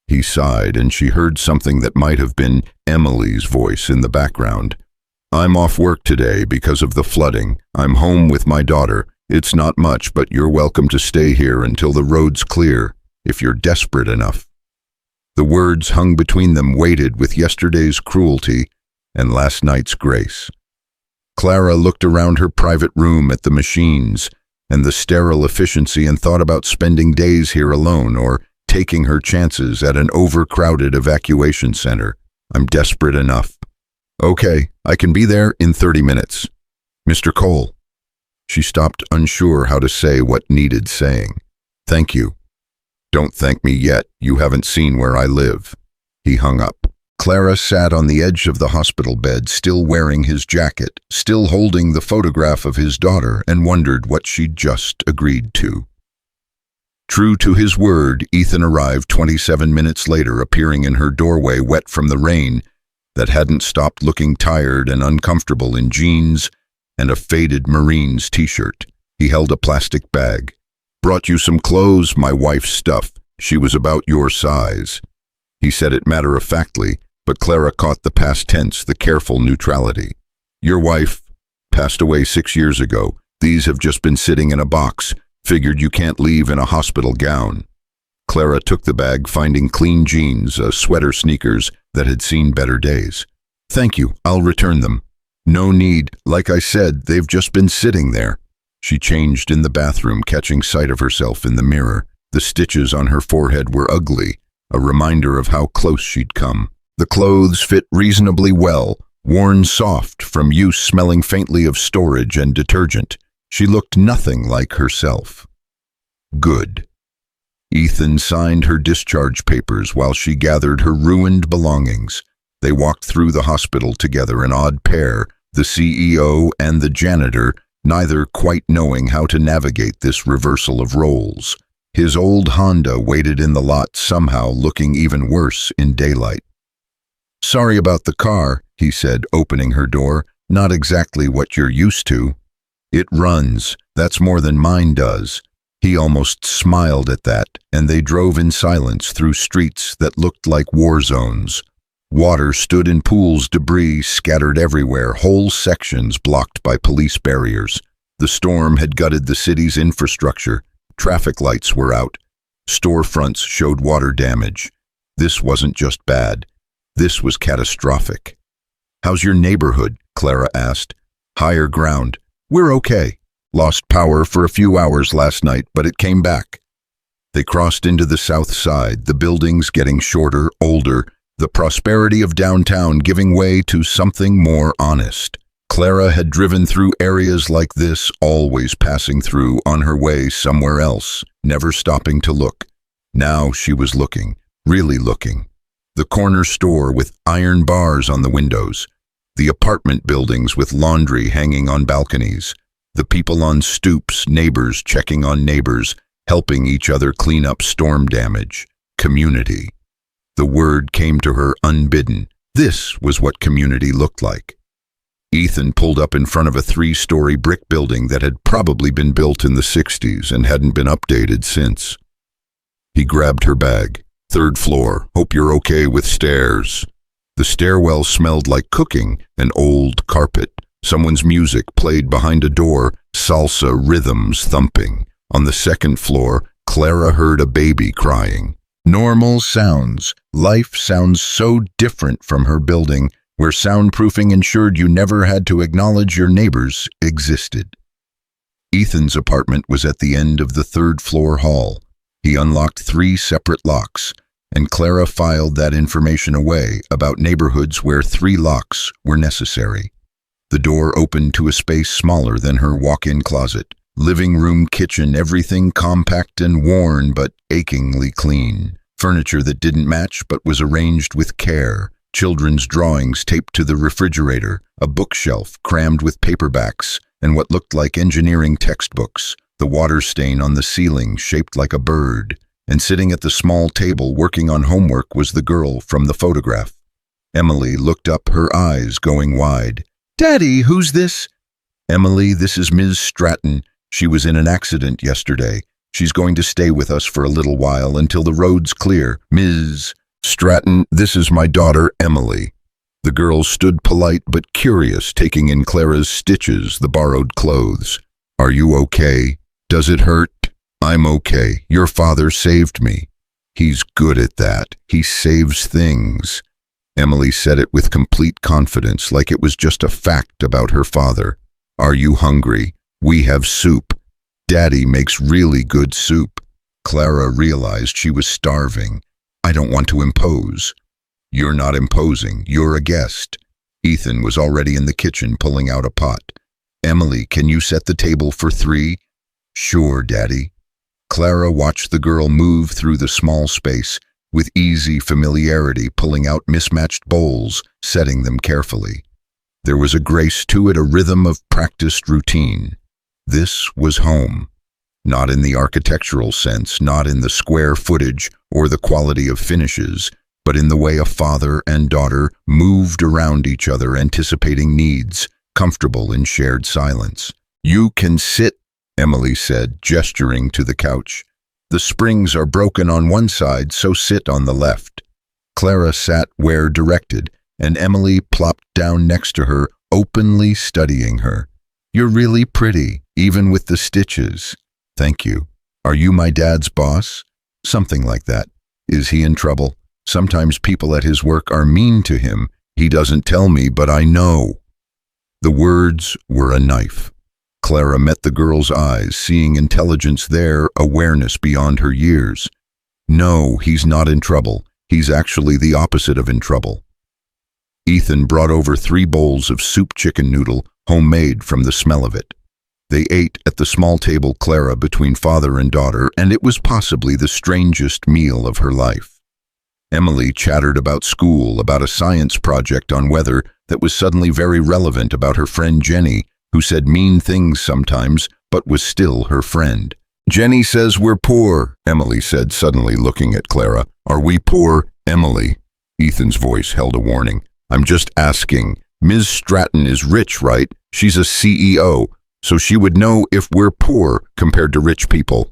He sighed, and she heard something that might have been Emily's voice in the background. I'm off work today because of the flooding. I'm home with my daughter. It's not much, but you're welcome to stay here until the road's clear. if you're desperate enough." The words hung between them, weighted with yesterday's cruelty and last night's grace. Clara looked around her private room at the machines and the sterile efficiency and thought about spending days here alone or taking her chances at an overcrowded evacuation center. "I'm desperate enough." "Okay, I can be there in 30 minutes. Mr. Cole." She stopped, unsure how to say what needed saying. "Thank you." "Don't thank me yet. You haven't seen where I live." He hung up. Clara sat on the edge of the hospital bed, still wearing his jacket, still holding the photograph of his daughter, and wondered what she'd just agreed to. True to his word, Ethan arrived 27 minutes later, appearing in her doorway wet from the rain that hadn't stopped, looking tired and uncomfortable in jeans and a faded Marines t-shirt. He held a plastic bag. "Brought you some clothes, my wife's stuff. She was about your size." He said it matter-of-factly, but Clara caught the past tense, the careful neutrality. "Your wife passed away 6 years ago. These have just been sitting in a box. Figured you can't leave in a hospital gown." Clara took the bag, finding clean jeans, a sweater, sneakers that had seen better days. "Thank you, I'll return them." "No need. Like I said, they've just been sitting there." She changed in the bathroom, catching sight of herself in the mirror. The stitches on her forehead were ugly, a reminder of how close she'd come. The clothes fit reasonably well, worn soft from use, smelling faintly of storage and detergent. She looked nothing like herself. Good. Ethan signed her discharge papers while she gathered her ruined belongings. They walked through the hospital together, an odd pair, the CEO and the janitor, neither quite knowing how to navigate this reversal of roles. His old Honda waited in the lot, somehow looking even worse in daylight. "Sorry about the car," he said, opening her door. "Not exactly what you're used to." "It runs. That's more than mine does." He almost smiled at that, and they drove in silence through streets that looked like war zones. Water stood in pools, debris scattered everywhere, whole sections blocked by police barriers. The storm had gutted the city's infrastructure. Traffic lights were out. Storefronts showed water damage. This wasn't just bad. This was catastrophic. "How's your neighborhood?" Clara asked. "Higher ground. We're okay. Lost power for a few hours last night, but it came back." They crossed into the south side, the buildings getting shorter, older, the prosperity of downtown giving way to something more honest. Clara had driven through areas like this, always passing through on her way somewhere else, never stopping to look. Now she was looking, really looking. The corner store with iron bars on the windows, the apartment buildings with laundry hanging on balconies, the people on stoops, neighbors checking on neighbors, helping each other clean up storm damage. Community. The word came to her unbidden. This was what community looked like. Ethan pulled up in front of a 3-story brick building that had probably been built in the 60s and hadn't been updated since. He grabbed her bag. "3rd floor. Hope you're okay with stairs." The stairwell smelled like cooking, an old carpet. Someone's music played behind a door, salsa rhythms thumping. On the 2nd floor, Clara heard a baby crying. Normal sounds. Life sounds so different from her building, where soundproofing ensured you never had to acknowledge your neighbors existed. Ethan's apartment was at the end of the 3rd floor hall. He unlocked 3 separate locks, and Clara filed that information away about neighborhoods where 3 locks were necessary. The door opened to a space smaller than her walk-in closet. Living room, kitchen, everything compact and worn but achingly clean. Furniture that didn't match but was arranged with care. Children's drawings taped to the refrigerator. A bookshelf crammed with paperbacks and what looked like engineering textbooks. The water stain on the ceiling shaped like a bird. And sitting at the small table working on homework was the girl from the photograph. Emily looked up, her eyes going wide. "Daddy, who's this?" "Emily, this is Ms. Stratton. She was in an accident yesterday. She's going to stay with us for a little while until the road's clear. Ms. Stratton, this is my daughter, Emily." The girl stood polite but curious, taking in Clara's stitches, the borrowed clothes. "Are you okay? Does it hurt?" "I'm okay. Your father saved me." He's good at that. He saves things. Emily said it with complete confidence, like it was just a fact about her father. Are you hungry? We have soup. Daddy makes really good soup. Clara realized she was starving. I don't want to impose. You're not imposing. You're a guest. Ethan was already in the kitchen pulling out a pot. Emily, can you set the table for 3? Sure, Daddy. Clara watched the girl move through the small space, with easy familiarity pulling out mismatched bowls, setting them carefully. There was a grace to it, a rhythm of practiced routine. This was home. Not in the architectural sense, not in the square footage or the quality of finishes, but in the way a father and daughter moved around each other, anticipating needs, comfortable in shared silence. You can sit, Emily said, gesturing to the couch. The springs are broken on one side, so sit on the left. Clara sat where directed, and Emily plopped down next to her, openly studying her. You're really pretty, even with the stitches. Thank you. Are you my dad's boss? Something like that. Is he in trouble? Sometimes people at his work are mean to him. He doesn't tell me, but I know. The words were a knife. Clara met the girl's eyes, seeing intelligence there, awareness beyond her years. No, he's not in trouble. He's actually the opposite of in trouble. Ethan brought over 3 bowls of soup chicken noodle, homemade from the smell of it. They ate at the small table Clara between father and daughter, and it was possibly the strangest meal of her life. Emily chattered about school, about a science project on weather that was suddenly very relevant, about her friend Jenny, who said mean things sometimes, but was still her friend. Jenny says we're poor, Emily said, suddenly looking at Clara. Are we poor, Emily? Ethan's voice held a warning. I'm just asking. Ms. Stratton is rich, right? She's a CEO, so she would know if we're poor compared to rich people.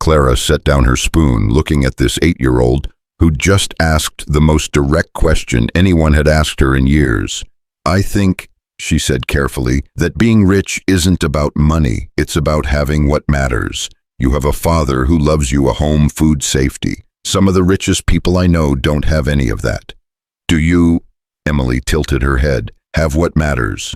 Clara set down her spoon, looking at this 8-year-old who'd just asked the most direct question anyone had asked her in years. I think, she said carefully, that being rich isn't about money. It's about having what matters. You have a father who loves you, a home, food, safety. Some of the richest people I know don't have any of that. Do you, Emily tilted her head, have what matters?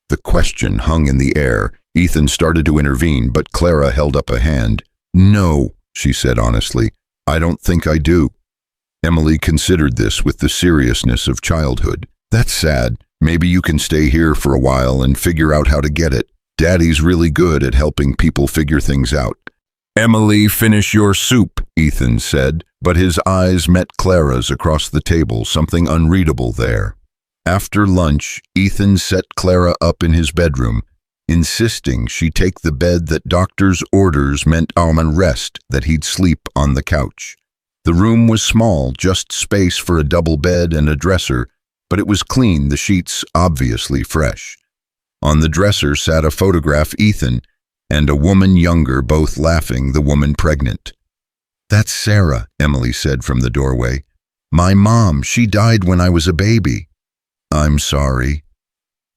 The question hung in the air. Ethan started to intervene, but Clara held up a hand. No, she said honestly. I don't think I do. Emily considered this with the seriousness of childhood. That's sad. Maybe you can stay here for a while and figure out how to get it. Daddy's really good at helping people figure things out. Emily, finish your soup, Ethan said, but his eyes met Clara's across the table, something unreadable there. After lunch, Ethan set Clara up in his bedroom, insisting she take the bed that doctor's orders meant on rest, that he'd sleep on the couch. The room was small, just space for a double bed and a dresser, but it was clean, the sheets obviously fresh. On the dresser sat a photograph, Ethan, and a woman younger, both laughing, the woman pregnant. That's Sarah, Emily said from the doorway. My mom, she died when I was a baby. I'm sorry.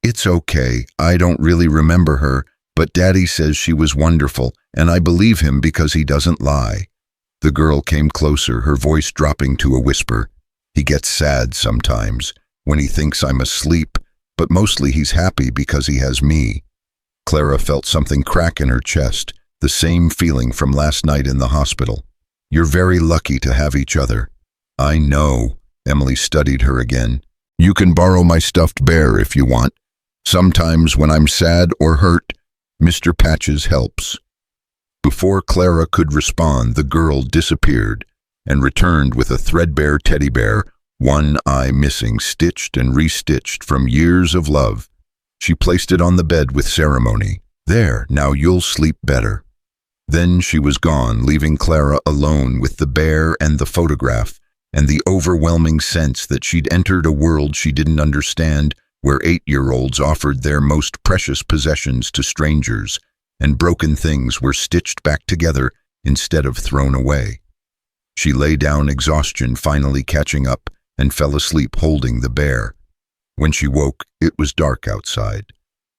It's okay, I don't really remember her, but Daddy says she was wonderful, and I believe him because he doesn't lie. The girl came closer, her voice dropping to a whisper. He gets sad sometimes, when he thinks I'm asleep, but mostly he's happy because he has me. Clara felt something crack in her chest, the same feeling from last night in the hospital. You're very lucky to have each other. I know, Emily studied her again. You can borrow my stuffed bear if you want. Sometimes when I'm sad or hurt, Mr. Patches helps. Before Clara could respond, the girl disappeared and returned with a threadbare teddy bear, one eye missing, stitched and restitched from years of love. She placed it on the bed with ceremony. There, now you'll sleep better. Then she was gone, leaving Clara alone with the bear and the photograph, and the overwhelming sense that she'd entered a world she didn't understand, where 8-year-olds offered their most precious possessions to strangers, and broken things were stitched back together instead of thrown away. She lay down, exhaustion finally catching up, and fell asleep holding the bear. When she woke, it was dark outside.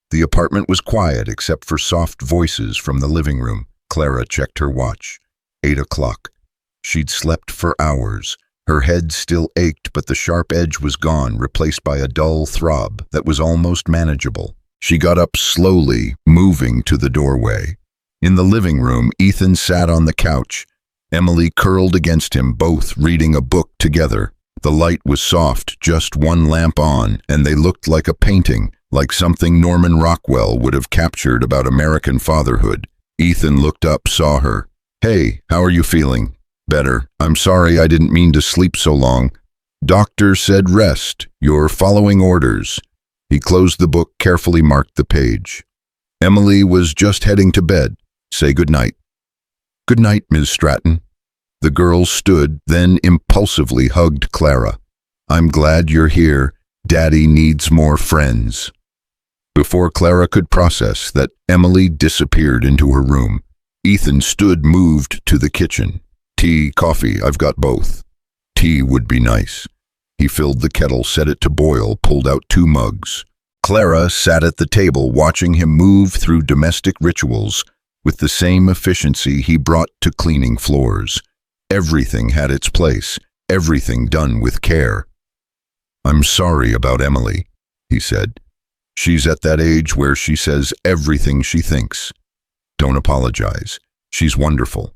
The apartment was quiet except for soft voices from the living room. Clara checked her watch. 8 o'clock. She'd slept for hours. Her head still ached, but the sharp edge was gone, replaced by a dull throb that was almost manageable. She got up slowly, moving to the doorway. In the living room, Ethan sat on the couch. Emily curled against him, both reading a book together. The light was soft, just one lamp on, and they looked like a painting, like something Norman Rockwell would have captured about American fatherhood. Ethan looked up, saw her. "Hey, how are you feeling?" "Better. I'm sorry I didn't mean to sleep so long." "Doctor said rest. You're following orders." He closed the book, carefully marked the page. Emily was just heading to bed. "Say good night." "Good night, Ms. Stratton." The girl stood, then impulsively hugged Clara. "I'm glad you're here. Daddy needs more friends." Before Clara could process that, Emily disappeared into her room. Ethan stood, moved, to the kitchen. "Tea, coffee, I've got both." Tea would be nice. He filled the kettle, set it to boil, pulled out 2 mugs. Clara sat at the table, watching him move through domestic rituals with the same efficiency he brought to cleaning floors. Everything had its place, everything done with care. "I'm sorry about Emily," he said. "She's at that age where she says everything she thinks." "Don't apologize. She's wonderful."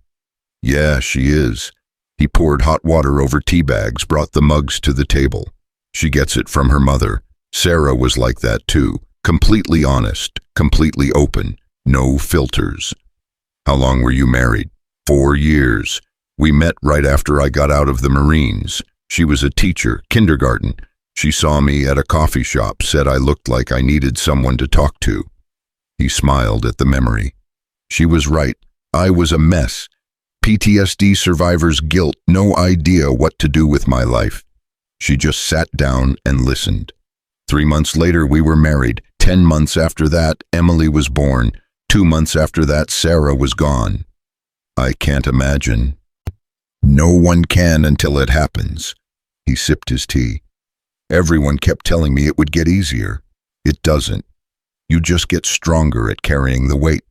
"Yeah, she is." He poured hot water over tea bags, brought the mugs to the table. "She gets it from her mother. Sarah was like that too. Completely honest, completely open, no filters." "How long were you married?" 4 years. We met right after I got out of the Marines. She was a teacher, kindergarten. She saw me at a coffee shop, said I looked like I needed someone to talk to. He smiled at the memory. She was right. I was a mess. PTSD survivor's guilt, no idea what to do with my life. She just sat down and listened. 3 months later, we were married. 10 months after that, Emily was born. 2 months after that, Sarah was gone. I can't imagine. No one can until it happens. He sipped his tea. Everyone kept telling me it would get easier. It doesn't. You just get stronger at carrying the weight.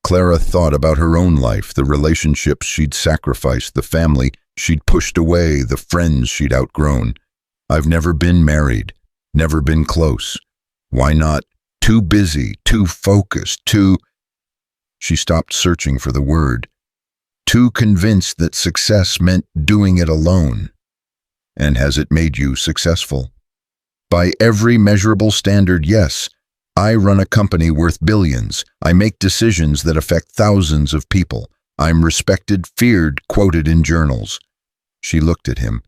Clara thought about her own life, the relationships she'd sacrificed, the family she'd pushed away, the friends she'd outgrown. I've never been married, never been close. Why not? Too busy, too focused, too... She stopped searching for the word. Too convinced that success meant doing it alone. And has it made you successful? By every measurable standard, yes. I run a company worth billions. I make decisions that affect thousands of people. I'm respected, feared, quoted in journals. She looked at him.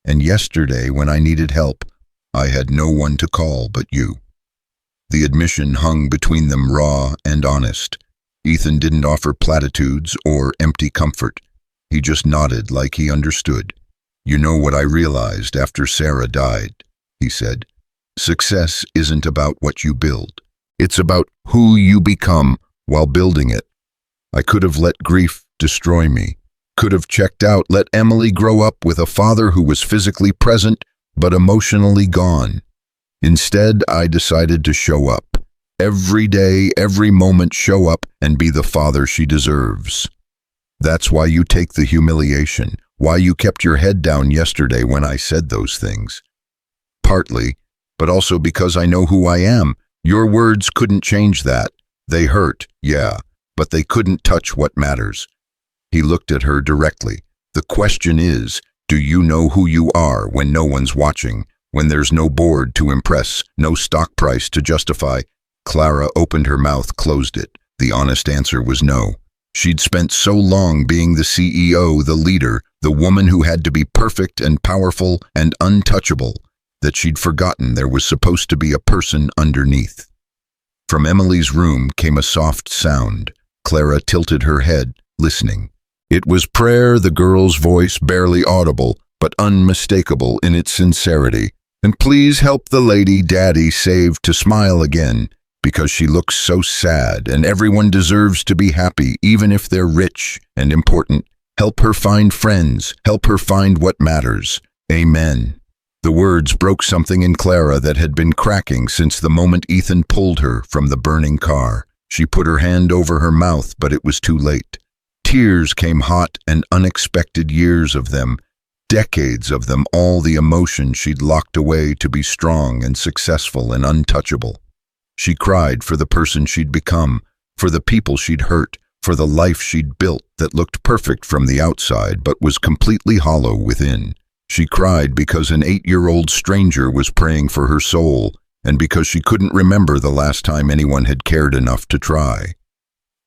And yesterday, when I needed help, I had no one to call but you. The admission hung between them, raw and honest. Ethan didn't offer platitudes or empty comfort. He just nodded like he understood. You know what I realized after Sarah died, he said. Success isn't about what you build. It's about who you become while building it. I could have let grief destroy me. Could have checked out, let Emily grow up with a father who was physically present but emotionally gone. Instead, I decided to show up. Every day, every moment, show up and be the father she deserves. That's why you take the humiliation, why you kept your head down yesterday when I said those things. Partly, but also because I know who I am. Your words couldn't change that. They hurt, yeah, but they couldn't touch what matters. He looked at her directly. The question is, do you know who you are when no one's watching, when there's no board to impress, no stock price to justify? Clara opened her mouth, closed it. The honest answer was no. She'd spent so long being the CEO, the leader, the woman who had to be perfect and powerful and untouchable, that she'd forgotten there was supposed to be a person underneath. From Emily's room came a soft sound. Clara tilted her head, listening. It was prayer, the girl's voice barely audible, but unmistakable in its sincerity. And please help the lady Daddy saved to smile again, because she looks so sad and everyone deserves to be happy, even if they're rich and important. Help her find friends. Help her find what matters. Amen. The words broke something in Clara that had been cracking since the moment Ethan pulled her from the burning car. She put her hand over her mouth, but it was too late. Tears came hot and unexpected, years of them, decades of them, all the emotion she'd locked away to be strong and successful and untouchable. She cried for the person she'd become, for the people she'd hurt, for the life she'd built that looked perfect from the outside but was completely hollow within. She cried because an 8-year-old stranger was praying for her soul, and because she couldn't remember the last time anyone had cared enough to try.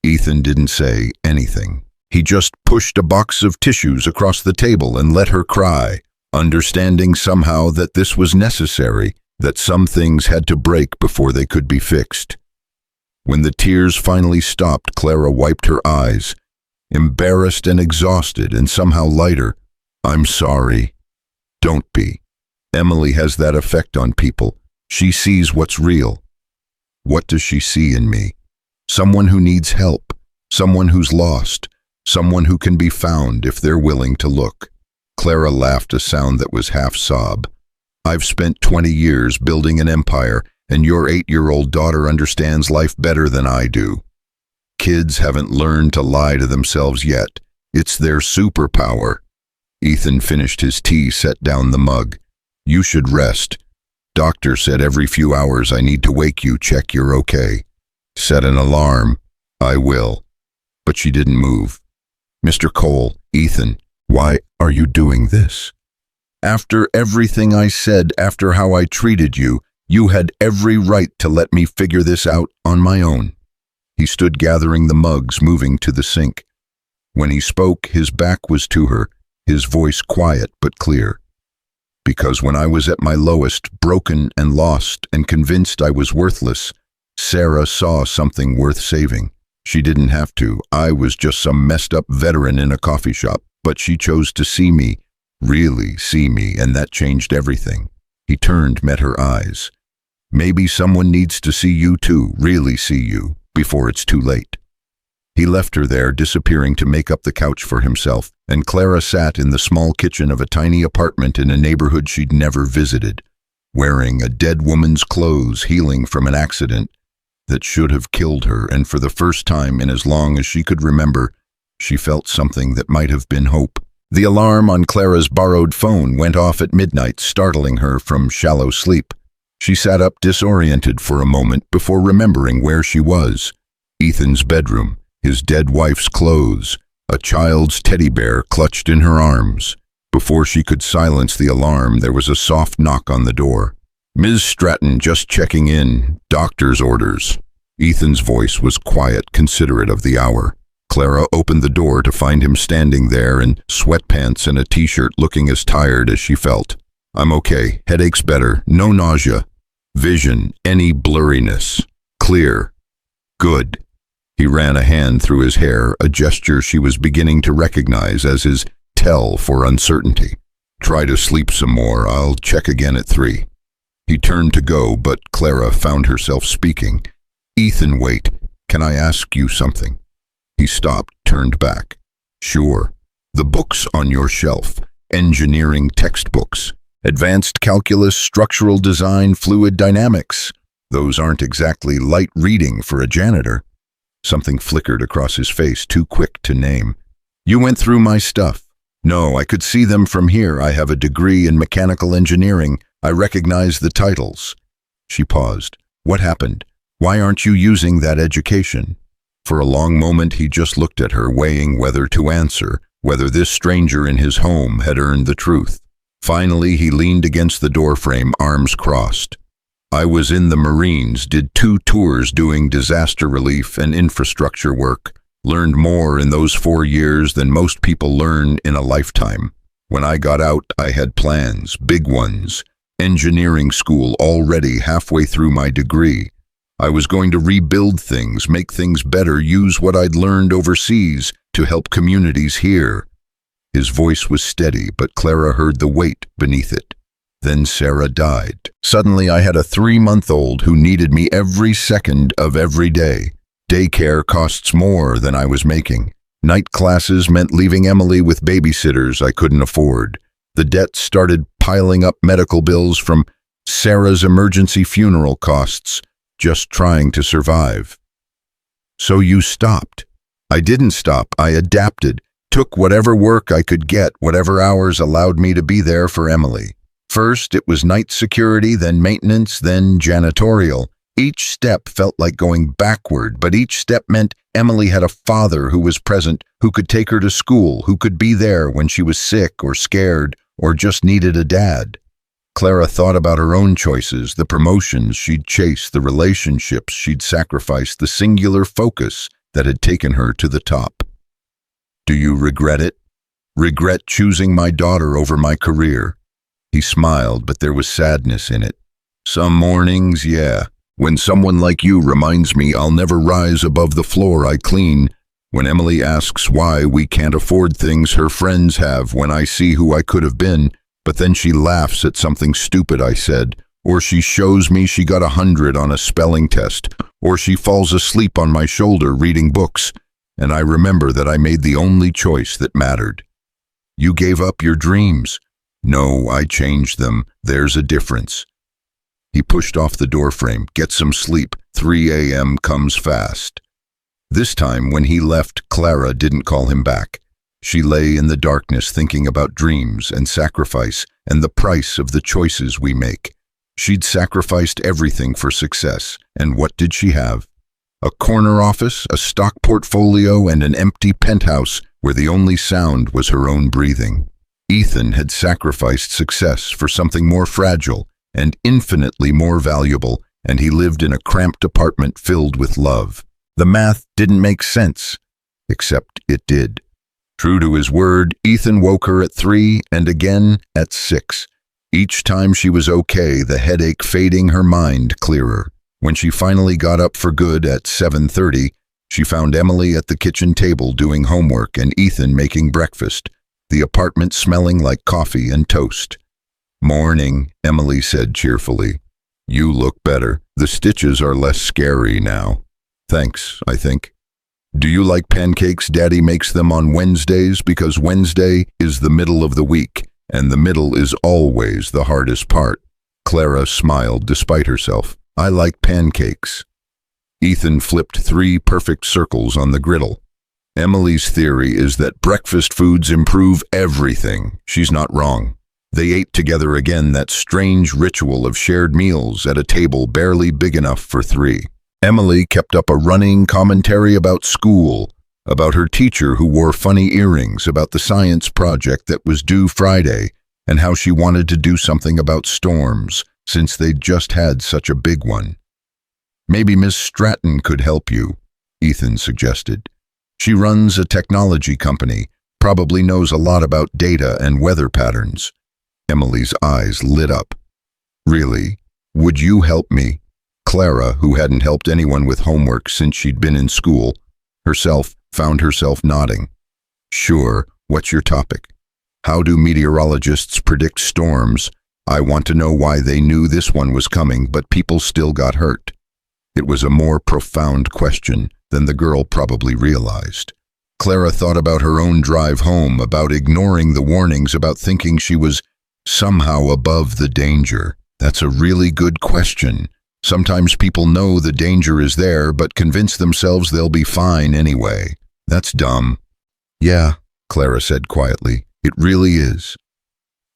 Ethan didn't say anything. He just pushed a box of tissues across the table and let her cry, understanding somehow that this was necessary, that some things had to break before they could be fixed. When the tears finally stopped, Clara wiped her eyes, embarrassed and exhausted and somehow lighter. "I'm sorry." "Don't be. Emily has that effect on people. She sees what's real." "What does she see in me?" "Someone who needs help, someone who's lost, someone who can be found if they're willing to look." Clara laughed, a sound that was half sob. "I've spent 20 years building an empire, and your 8-year-old daughter understands life better than I do. Kids haven't learned to lie to themselves yet. It's their superpower." Ethan finished his tea, set down the mug. "You should rest. Doctor said every few hours I need to wake you, check you're okay. Set an alarm." "I will." But she didn't move. "Mr. Cole, Ethan, why are you doing this? After everything I said, after how I treated you, you had every right to let me figure this out on my own." He stood gathering the mugs, moving to the sink. When he spoke, his back was to her, his voice quiet but clear. "Because when I was at my lowest, broken and lost and convinced I was worthless, Sarah saw something worth saving. She didn't have to. I was just some messed up veteran in a coffee shop, but she chose to see me, really see me, and that changed everything." He turned, met her eyes. "Maybe someone needs to see you too, really see you, before it's too late." He left her there, disappearing to make up the couch for himself, and Clara sat in the small kitchen of a tiny apartment in a neighborhood she'd never visited, wearing a dead woman's clothes, healing from an accident that should have killed her, and for the first time in as long as she could remember, she felt something that might have been hope. The alarm on Clara's borrowed phone went off at midnight, startling her from shallow sleep. She sat up, disoriented for a moment before remembering where she was. Ethan's bedroom, his dead wife's clothes, a child's teddy bear clutched in her arms. Before she could silence the alarm, there was a soft knock on the door. "Ms. Stratton, just checking in. Doctor's orders." Ethan's voice was quiet, considerate of the hour. Clara opened the door to find him standing there in sweatpants and a t-shirt, looking as tired as she felt. "I'm okay. Headache's better. No nausea. Vision, any blurriness. Clear. Good." He ran a hand through his hair, a gesture she was beginning to recognize as his tell for uncertainty. "Try to sleep some more. I'll check again at 3. He turned to go, but Clara found herself speaking. "Ethan, wait. Can I ask you something?" He stopped, turned back. "Sure. The books on your shelf. Engineering textbooks. Advanced calculus, structural design, fluid dynamics. Those aren't exactly light reading for a janitor." Something flickered across his face, too quick to name. "You went through my stuff." "No, I could see them from here. I have a degree in mechanical engineering. I recognize the titles." She paused. "What happened? Why aren't you using that education?" For a long moment he just looked at her, weighing whether to answer, whether this stranger in his home had earned the truth. Finally he leaned against the doorframe, arms crossed. "I was in the Marines, did 2 tours doing disaster relief and infrastructure work. Learned more in those 4 years than most people learn in a lifetime. When I got out, I had plans, big ones. Engineering school already halfway through my degree. I was going to rebuild things, make things better, use what I'd learned overseas to help communities here." His voice was steady, but Clara heard the weight beneath it. "Then Sarah died. Suddenly I had a 3-month-old who needed me every second of every day. Daycare costs more than I was making. Night classes meant leaving Emily with babysitters I couldn't afford. The debt started piling up, medical bills from Sarah's emergency funeral costs, just trying to survive." "So you stopped?" I didn't stop. I adapted, took whatever work I could get, whatever hours allowed me to be there for Emily. First, it was night security, then maintenance, then janitorial. Each step felt like going backward, but each step meant Emily had a father who was present, who could take her to school, who could be there when she was sick or scared or just needed a dad. Clara thought about her own choices, the promotions she'd chased, the relationships she'd sacrificed, the singular focus that had taken her to the top. Do you regret it? Regret choosing my daughter over my career? He smiled, but there was sadness in it. Some mornings, yeah. When someone like you reminds me I'll never rise above the floor I clean. When Emily asks why we can't afford things her friends have, when I see who I could have been, but then she laughs at something stupid I said, or she shows me she got 100 on a spelling test, or she falls asleep on my shoulder reading books, and I remember that I made the only choice that mattered. You gave up your dreams. No, I changed them. There's a difference. He pushed off the doorframe. Get some sleep. 3 a.m. comes fast. This time, when he left, Clara didn't call him back. She lay in the darkness thinking about dreams and sacrifice and the price of the choices we make. She'd sacrificed everything for success, and what did she have? A corner office, a stock portfolio, and an empty penthouse where the only sound was her own breathing. Ethan had sacrificed success for something more fragile and infinitely more valuable, and he lived in a cramped apartment filled with love. The math didn't make sense, except it did. True to his word, Ethan woke her at 3 and again at 6. Each time she was okay, the headache fading, her mind clearer. When she finally got up for good at 7:30, she found Emily at the kitchen table doing homework and Ethan making breakfast, the apartment smelling like coffee and toast. Morning, Emily said cheerfully. You look better. The stitches are less scary now. Thanks, I think. Do you like pancakes? Daddy makes them on Wednesdays because Wednesday is the middle of the week, and the middle is always the hardest part. Clara smiled despite herself. I like pancakes. Ethan flipped 3 perfect circles on the griddle. Emily's theory is that breakfast foods improve everything. She's not wrong. They ate together again, that strange ritual of shared meals at a table barely big enough for 3. Emily kept up a running commentary about school, about her teacher who wore funny earrings, about the science project that was due Friday, and how she wanted to do something about storms, since they'd just had such a big one. Maybe Miss Stratton could help you, Ethan suggested. She runs a technology company, probably knows a lot about data and weather patterns. Emily's eyes lit up. Really? Would you help me? Clara, who hadn't helped anyone with homework since she'd been in school, found herself nodding. Sure, what's your topic? How do meteorologists predict storms? I want to know why they knew this one was coming, but people still got hurt. It was a more profound question than the girl probably realized. Clara thought about her own drive home, about ignoring the warnings, about thinking she was somehow above the danger. That's a really good question. Sometimes people know the danger is there, but convince themselves they'll be fine anyway. That's dumb. Yeah, Clara said quietly. It really is.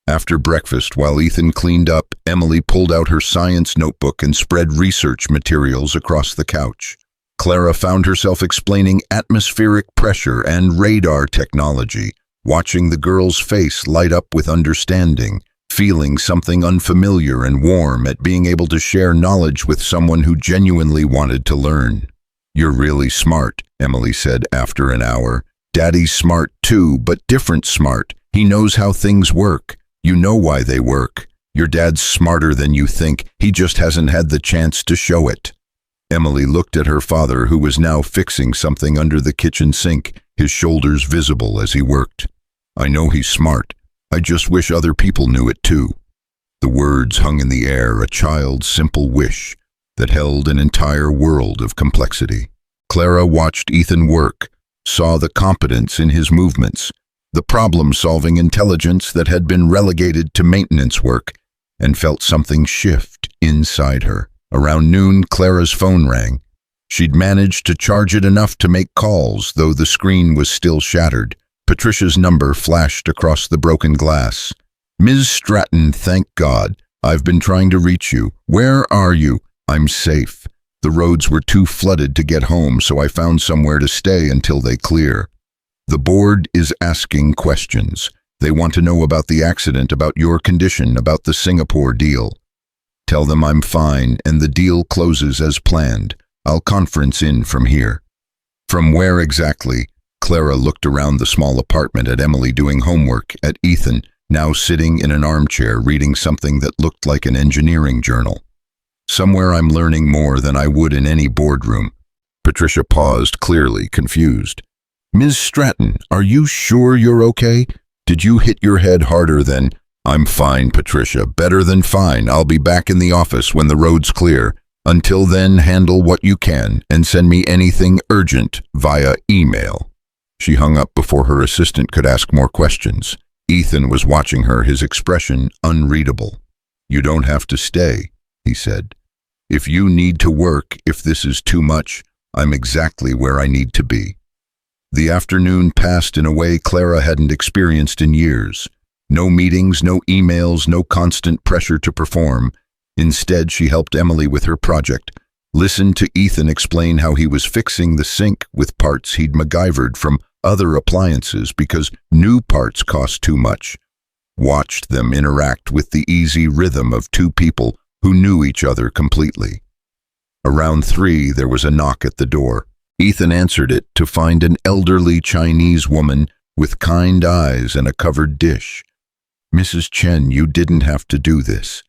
After breakfast, while Ethan cleaned up, Emily pulled out her science notebook and spread research materials across the couch. Clara found herself explaining atmospheric pressure and radar technology, watching the girl's face light up with understanding, feeling something unfamiliar and warm at being able to share knowledge with someone who genuinely wanted to learn. You're really smart, Emily said after an hour. Daddy's smart too, but different smart. He knows how things work. You know why they work. Your dad's smarter than you think. He just hasn't had the chance to show it. Emily looked at her father, who was now fixing something under the kitchen sink, his shoulders visible as he worked. I know he's smart. I just wish other people knew it too. The words hung in the air, a child's simple wish that held an entire world of complexity. Clara watched Ethan work, saw the competence in his movements, the problem-solving intelligence that had been relegated to maintenance work, and felt something shift inside her. Around noon, Clara's phone rang. She'd managed to charge it enough to make calls, though the screen was still shattered. Patricia's number flashed across the broken glass. "Ms. Stratton, thank God. I've been trying to reach you. Where are you?" "I'm safe. The roads were too flooded to get home, so I found somewhere to stay until they clear. The board is asking questions. They want to know about the accident, about your condition, about the Singapore deal. Tell them I'm fine and the deal closes as planned. I'll conference in from here." "From where exactly?" Clara looked around the small apartment, at Emily doing homework, at Ethan, now sitting in an armchair reading something that looked like an engineering journal. "Somewhere I'm learning more than I would in any boardroom." Patricia paused, clearly confused. "Ms. Stratton, are you sure you're okay? Did you hit your head harder than—" "I'm fine, Patricia, better than fine. I'll be back in the office when the road's clear. Until then, handle what you can and send me anything urgent via email." She hung up before her assistant could ask more questions. Ethan was watching her, his expression unreadable. "You don't have to stay," he said. "If you need to work, if this is too much, I'm exactly where I need to be." The afternoon passed in a way Clara hadn't experienced in years. No meetings, no emails, no constant pressure to perform. Instead, she helped Emily with her project, listened to Ethan explain how he was fixing the sink with parts he'd MacGyvered from other appliances because new parts cost too much. Watched them interact with the easy rhythm of two people who knew each other completely. Around 3, there was a knock at the door. Ethan answered it to find an elderly Chinese woman with kind eyes and a covered dish. "Mrs. Chen, you didn't have to do this.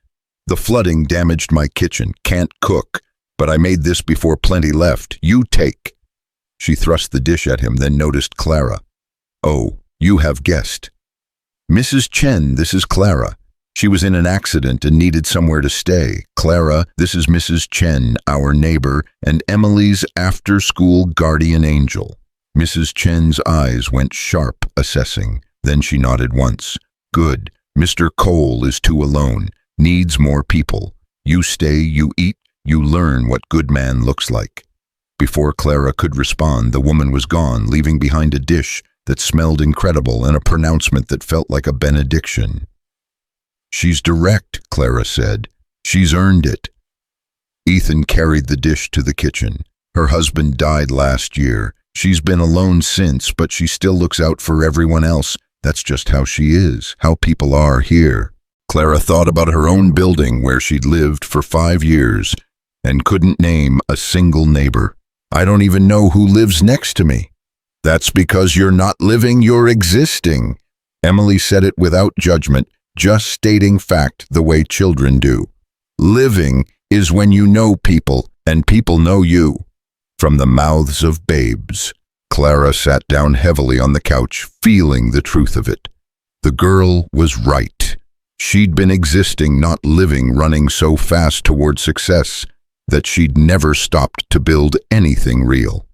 The flooding damaged my kitchen. Can't cook, but I made this before plenty left. You take." She thrust the dish at him, then noticed Clara. "Oh, you have guessed." "Mrs. Chen, this is Clara. She was in an accident and needed somewhere to stay. Clara, this is Mrs. Chen, our neighbor, and Emily's after-school guardian angel." Mrs. Chen's eyes went sharp, assessing. Then she nodded once. "Good. Mr. Cole is too alone. Needs more people. You stay, you eat, you learn what good man looks like." Before Clara could respond, the woman was gone, leaving behind a dish that smelled incredible and a pronouncement that felt like a benediction. "She's direct," Clara said. "She's earned it." Ethan carried the dish to the kitchen. "Her husband died last year. She's been alone since, but she still looks out for everyone else. That's just how she is, how people are here." Clara thought about her own building where she'd lived for 5 years and couldn't name a single neighbor. "I don't even know who lives next to me." "That's because you're not living, you're existing." Emily said it without judgment, just stating fact the way children do. "Living is when you know people and people know you." From the mouths of babes. Clara sat down heavily on the couch, feeling the truth of it. The girl was right. She'd been existing, not living, running so fast toward success that she'd never stopped to build anything real.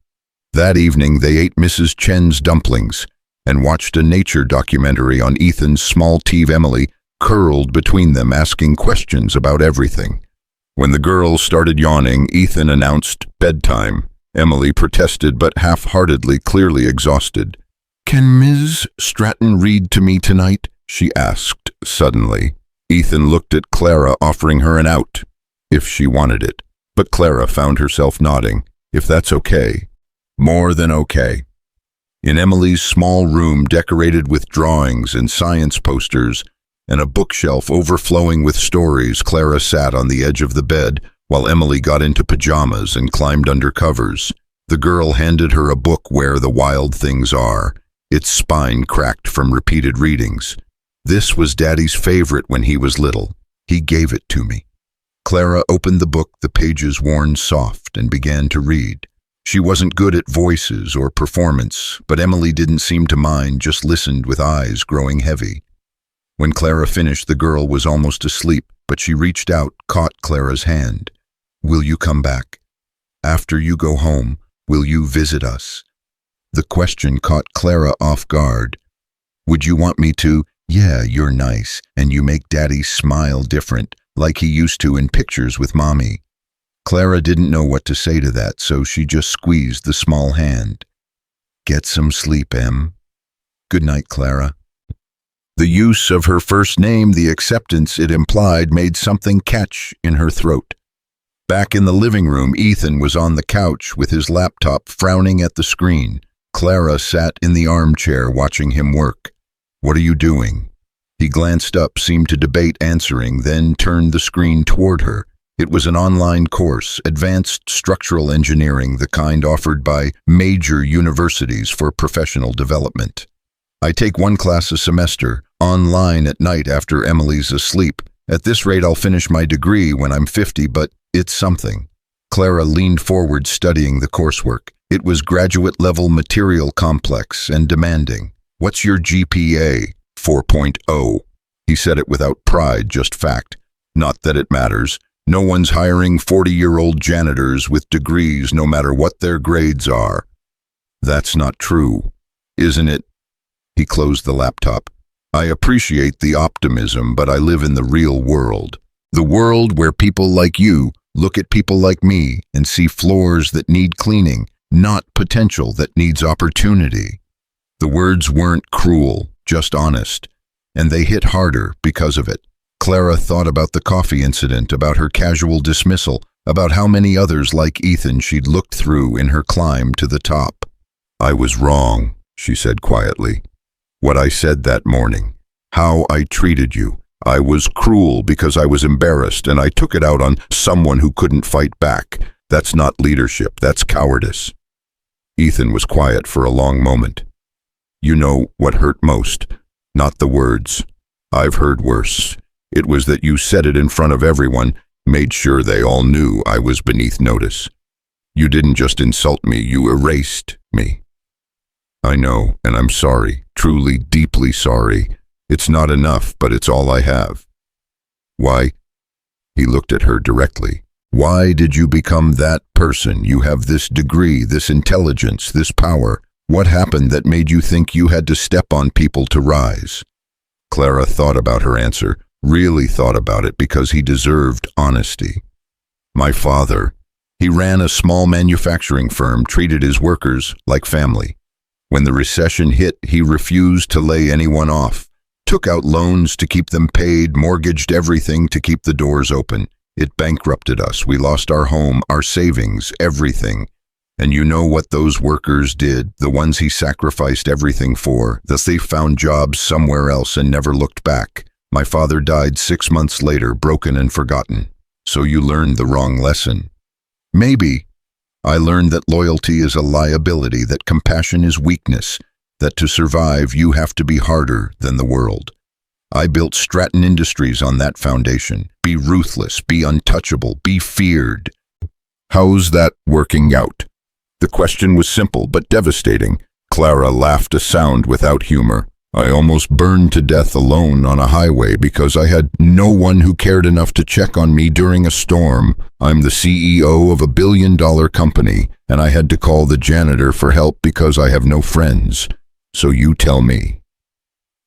That evening, they ate Mrs. Chen's dumplings and watched a nature documentary on Ethan's small TV. Emily curled between them, asking questions about everything. When the girls started yawning, Ethan announced bedtime. Emily protested, but half-heartedly, clearly exhausted. "Can Ms. Stratton read to me tonight?" she asked suddenly. Ethan looked at Clara, offering her an out, if she wanted it. But Clara found herself nodding. "If that's okay." More than okay. In Emily's small room, decorated with drawings and science posters, and a bookshelf overflowing with stories, Clara sat on the edge of the bed while Emily got into pajamas and climbed under covers. The girl handed her a book, Where the Wild Things Are, its spine cracked from repeated readings. "This was Daddy's favorite when he was little. He gave it to me." Clara opened the book, the pages worn soft, and began to read. She wasn't good at voices or performance, but Emily didn't seem to mind, just listened with eyes growing heavy. When Clara finished, the girl was almost asleep, but she reached out, caught Clara's hand. "Will you come back? After you go home, will you visit us?" The question caught Clara off guard. "Would you want me to?" "Yeah, you're nice, and you make Daddy smile different, like he used to in pictures with Mommy." Clara didn't know what to say to that, so she just squeezed the small hand. Get some sleep, Em. Good night, Clara. The use of her first name, the acceptance it implied, made something catch in her throat. Back in the living room, Ethan was on the couch with his laptop frowning at the screen. Clara sat in the armchair watching him work. What are you doing? He glanced up, seemed to debate answering, then turned the screen toward her. It was an online course, advanced structural engineering, the kind offered by major universities for professional development. I take one class a semester, online at night after Emily's asleep. At this rate, I'll finish my degree when I'm 50, but it's something. Clara leaned forward, studying the coursework. It was graduate-level material complex and demanding. What's your GPA? 4.0. He said it without pride, just fact. Not that it matters. No one's hiring 40-year-old janitors with degrees, no matter what their grades are. That's not true, isn't it? He closed the laptop. I appreciate the optimism, but I live in the real world. The world where people like you look at people like me and see floors that need cleaning, not potential that needs opportunity. The words weren't cruel, just honest, and they hit harder because of it. Clara thought about the coffee incident, about her casual dismissal, about how many others like Ethan she'd looked through in her climb to the top. I was wrong, she said quietly. What I said that morning, how I treated you. I was cruel because I was embarrassed, and I took it out on someone who couldn't fight back. That's not leadership, that's cowardice. Ethan was quiet for a long moment. You know what hurt most? Not the words. I've heard worse. It was that you said it in front of everyone, made sure they all knew I was beneath notice. You didn't just insult me, you erased me. I know, and I'm sorry, truly, deeply sorry. It's not enough, but it's all I have. Why? He looked at her directly. Why did you become that person? You have this degree, this intelligence, this power. What happened that made you think you had to step on people to rise? Clara thought about her answer, really thought about it, because he deserved honesty. My father. He ran a small manufacturing firm, treated his workers like family. When the recession hit, he refused to lay anyone off, took out loans to keep them paid, mortgaged everything to keep the doors open. It bankrupted us. We lost our home, our savings, everything. And you know what those workers did, the ones he sacrificed everything for, that they found jobs somewhere else and never looked back. My father died 6 months later, broken and forgotten. So you learned the wrong lesson. Maybe. I learned that loyalty is a liability, that compassion is weakness, that to survive you have to be harder than the world. I built Stratton Industries on that foundation. Be ruthless, be untouchable, be feared. How's that working out? The question was simple but devastating. Clara laughed a sound without humor. I almost burned to death alone on a highway because I had no one who cared enough to check on me during a storm. I'm the CEO of a billion-dollar company, and I had to call the janitor for help because I have no friends. So you tell me.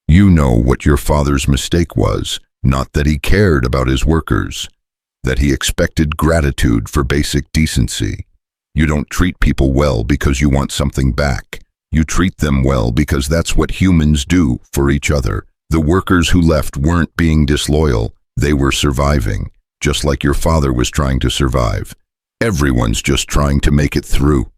You know what your father's mistake was, not that he cared about his workers, that he expected gratitude for basic decency. You don't treat people well because you want something back. You treat them well because that's what humans do for each other. The workers who left weren't being disloyal. They were surviving, just like your father was trying to survive. Everyone's just trying to make it through.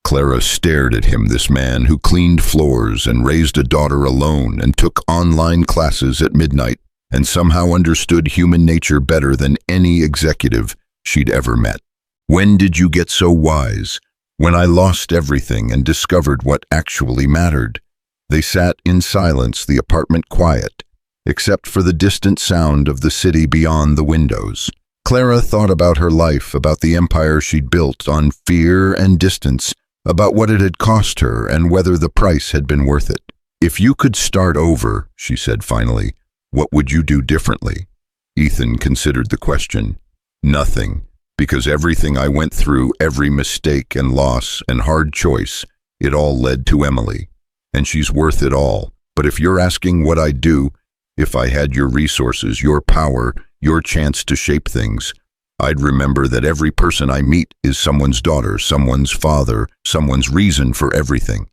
Clara stared at him, this man who cleaned floors and raised a daughter alone and took online classes at midnight and somehow understood human nature better than any executive she'd ever met. When did you get so wise? When I lost everything and discovered what actually mattered. They sat in silence, the apartment quiet, except for the distant sound of the city beyond the windows. Clara thought about her life, about the empire she'd built on fear and distance, about what it had cost her and whether the price had been worth it. If you could start over, she said finally, what would you do differently? Ethan considered the question. Nothing. Because everything I went through, every mistake and loss and hard choice, it all led to Emily. And she's worth it all. But if you're asking what I'd do, if I had your resources, your power, your chance to shape things, I'd remember that every person I meet is someone's daughter, someone's father, someone's reason for everything.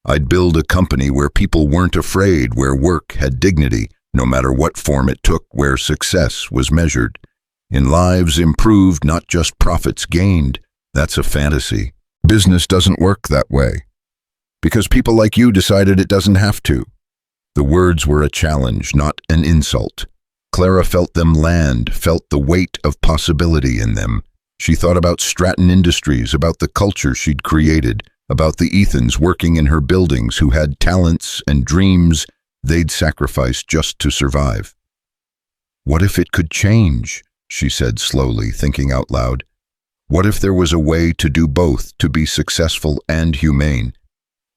I'd build a company where people weren't afraid, where work had dignity, no matter what form it took, where success was measured in lives improved, not just profits gained. That's a fantasy. Business doesn't work that way. Because people like you decided it doesn't have to. The words were a challenge, not an insult. Clara felt them land, felt the weight of possibility in them. She thought about Stratton Industries, about the culture she'd created, about the Ethans working in her buildings who had talents and dreams they'd sacrificed just to survive. What if it could change? She said slowly, thinking out loud. What if there was a way to do both, to be successful and humane?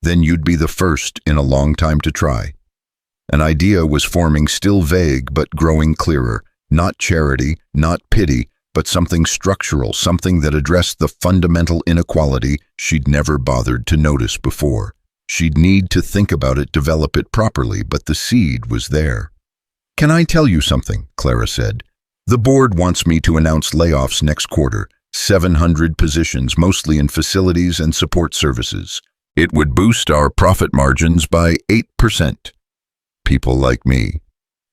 Then you'd be the first in a long time to try. An idea was forming, still vague but growing clearer. Not charity, not pity, but something structural, something that addressed the fundamental inequality she'd never bothered to notice before. She'd need to think about it, develop it properly, but the seed was there. "Can I tell you something?" Clara said. "The board wants me to announce layoffs next quarter, 700 positions, mostly in facilities and support services. It would boost our profit margins by 8%. People like me.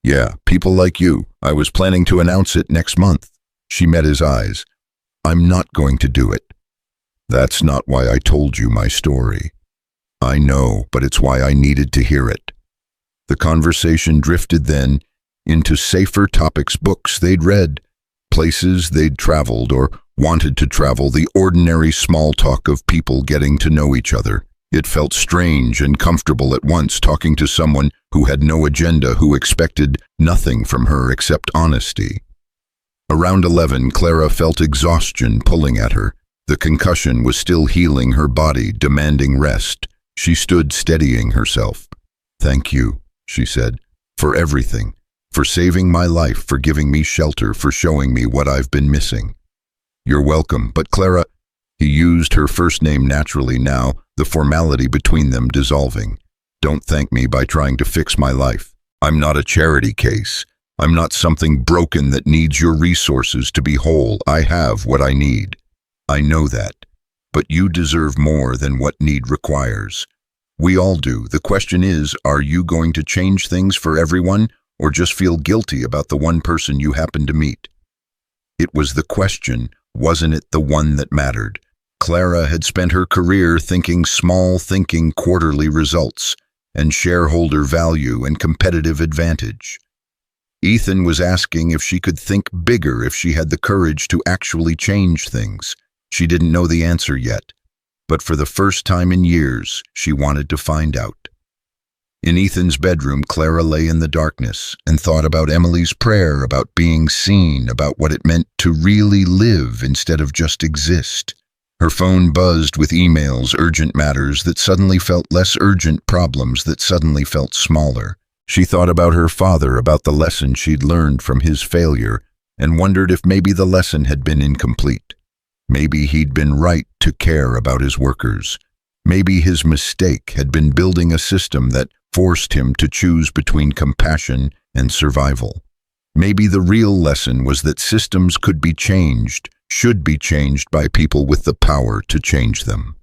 Yeah, people like you. I was planning to announce it next month." She met his eyes. "I'm not going to do it." "That's not why I told you my story." "I know, but it's why I needed to hear it." The conversation drifted then into safer topics, books they'd read, places they'd traveled or wanted to travel, the ordinary small talk of people getting to know each other. It felt strange and comfortable at once, talking to someone who had no agenda, who expected nothing from her except honesty. Around 11, Clara felt exhaustion pulling at her. The concussion was still healing her body, demanding rest. She stood steadying herself. "Thank you," she said, "for everything, for saving my life, for giving me shelter, for showing me what I've been missing." "You're welcome, but Clara," he used her first name naturally now, the formality between them dissolving. "Don't thank me by trying to fix my life. I'm not a charity case. I'm not something broken that needs your resources to be whole. I have what I need. I know that. But you deserve more than what need requires. We all do. The question is, are you going to change things for everyone, or just feel guilty about the one person you happen to meet?" It was the question, wasn't it the one that mattered? Clara had spent her career thinking small, thinking quarterly results, and shareholder value and competitive advantage. Ethan was asking if she could think bigger, if she had the courage to actually change things. She didn't know the answer yet, but for the first time in years, she wanted to find out. In Ethan's bedroom, Clara lay in the darkness and thought about Emily's prayer, about being seen, about what it meant to really live instead of just exist. Her phone buzzed with emails, urgent matters that suddenly felt less urgent, problems that suddenly felt smaller. She thought about her father, about the lesson she'd learned from his failure, and wondered if maybe the lesson had been incomplete. Maybe he'd been right to care about his workers. Maybe his mistake had been building a system that forced him to choose between compassion and survival. Maybe the real lesson was that systems could be changed, should be changed by people with the power to change them.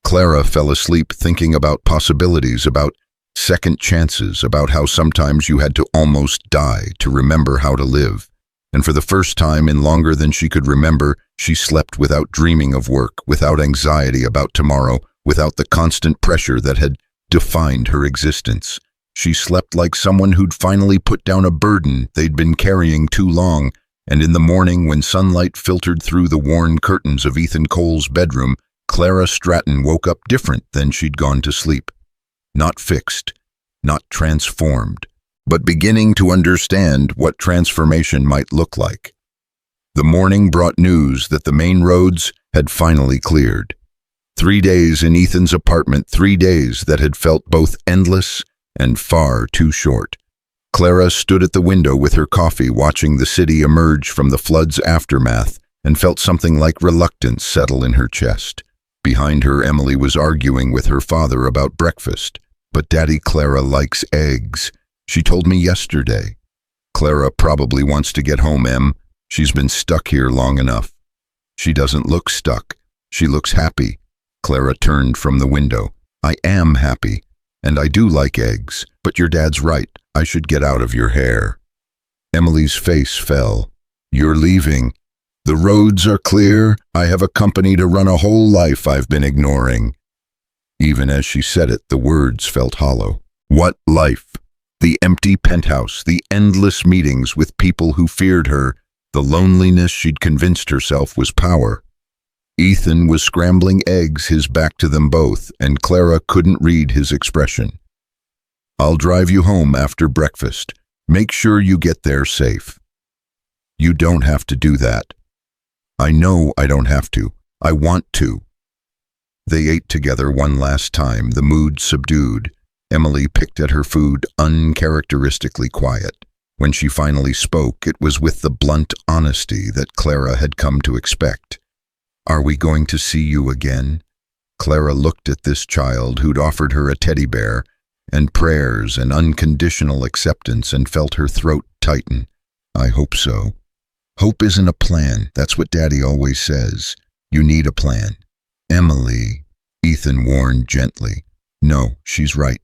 Clara fell asleep thinking about possibilities, about second chances, about how sometimes you had to almost die to remember how to live. And for the first time in longer than she could remember, she slept without dreaming of work, without anxiety about tomorrow, without the constant pressure that had defined her existence. She slept like someone who'd finally put down a burden they'd been carrying too long, and in the morning when sunlight filtered through the worn curtains of Ethan Cole's bedroom, Clara Stratton woke up different than she'd gone to sleep. Not fixed, not transformed, but beginning to understand what transformation might look like. The morning brought news that the main roads had finally cleared. 3 days in Ethan's apartment, 3 days that had felt both endless and far too short. Clara stood at the window with her coffee, watching the city emerge from the flood's aftermath, and felt something like reluctance settle in her chest. Behind her, Emily was arguing with her father about breakfast. "But Daddy, Clara likes eggs. She told me yesterday." "Clara probably wants to get home, Em. She's been stuck here long enough. She doesn't look stuck. She looks happy. Clara turned from the window. I am happy, and I do like eggs, but your dad's right. I should get out of your hair. Emily's face fell. You're leaving. The roads are clear. I have a company to run a whole life I've been ignoring. Even as she said it, the words felt hollow. What life? The empty penthouse, the endless meetings with people who feared her, the loneliness she'd convinced herself was power. Ethan was scrambling eggs, his back to them both, and Clara couldn't read his expression. I'll drive you home after breakfast. Make sure you get there safe. You don't have to do that. I know I don't have to. I want to. They ate together one last time, the mood subdued. Emily picked at her food, uncharacteristically quiet. When she finally spoke, it was with the blunt honesty that Clara had come to expect. Are we going to see you again? Clara looked at this child who'd offered her a teddy bear and prayers and unconditional acceptance and felt her throat tighten. I hope so. Hope isn't a plan. That's what Daddy always says. You need a plan. Emily, Ethan warned gently. No, she's right.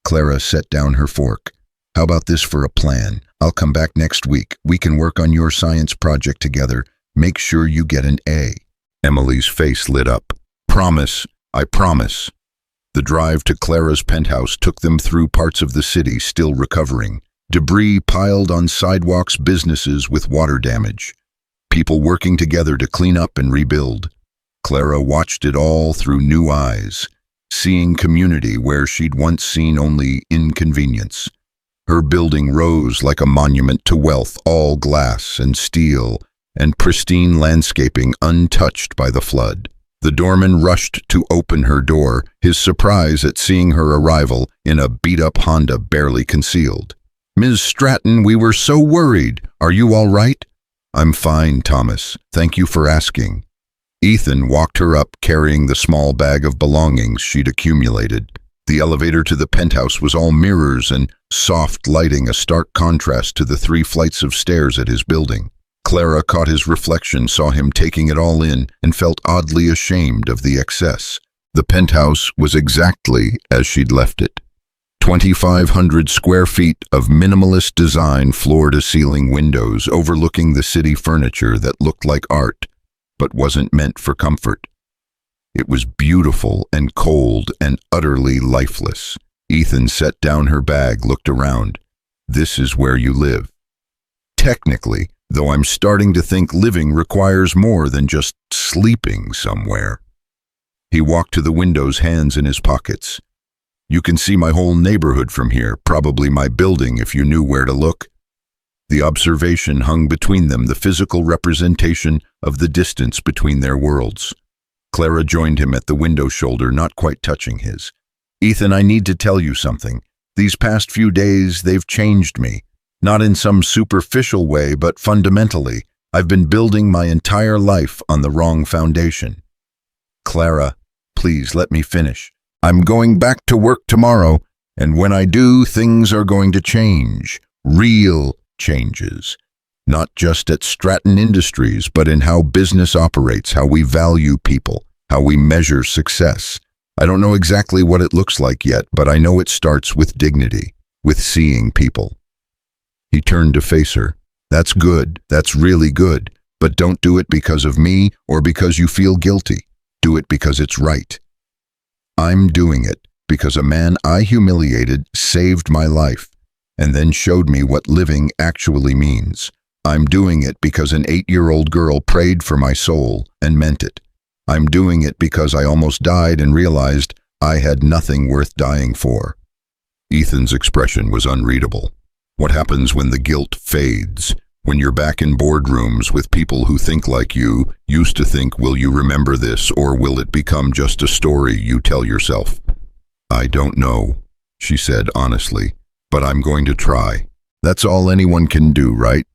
Clara set down her fork. How about this for a plan? I'll come back next week. We can work on your science project together. Make sure you get an A. Emily's face lit up. Promise. I promise. The drive to Clara's penthouse took them through parts of the city still recovering. Debris piled on sidewalks, businesses with water damage. People working together to clean up and rebuild. Clara watched it all through new eyes, seeing community where she'd once seen only inconvenience. Her building rose like a monument to wealth, all glass and steel and pristine landscaping untouched by the flood. The doorman rushed to open her door, his surprise at seeing her arrival in a beat-up Honda barely concealed. Ms. Stratton, we were so worried. Are you all right? I'm fine, Thomas. Thank you for asking. Ethan walked her up, carrying the small bag of belongings she'd accumulated. The elevator to the penthouse was all mirrors and soft lighting, a stark contrast to the 3 flights of stairs at his building. Clara caught his reflection, saw him taking it all in, and felt oddly ashamed of the excess. The penthouse was exactly as she'd left it. 2,500 square feet of minimalist design, floor-to-ceiling windows overlooking the city furniture that looked like art, but wasn't meant for comfort. It was beautiful and cold and utterly lifeless. Ethan set down her bag, looked around. This is where you live. Technically, though I'm starting to think living requires more than just sleeping somewhere. He walked to the windows, hands in his pockets. You can see my whole neighborhood from here, probably my building if you knew where to look. The observation hung between them, the physical representation of the distance between their worlds. Clara joined him at the window shoulder, not quite touching his. Ethan, I need to tell you something. These past few days, they've changed me. Not in some superficial way, but fundamentally. I've been building my entire life on the wrong foundation. Clara, please let me finish. I'm going back to work tomorrow, and when I do, things are going to change. Real changes. Not just at Stratton Industries, but in how business operates, how we value people, how we measure success. I don't know exactly what it looks like yet, but I know it starts with dignity, with seeing people. He turned to face her. That's good. That's really good. But don't do it because of me or because you feel guilty. Do it because it's right. I'm doing it because a man I humiliated saved my life and then showed me what living actually means. I'm doing it because an 8-year-old girl prayed for my soul and meant it. I'm doing it because I almost died and realized I had nothing worth dying for. Ethan's expression was unreadable. What happens when the guilt fades? When you're back in boardrooms with people who think like you, used to think, will you remember this, or will it become just a story you tell yourself? I don't know, she said honestly, but I'm going to try. That's all anyone can do, right?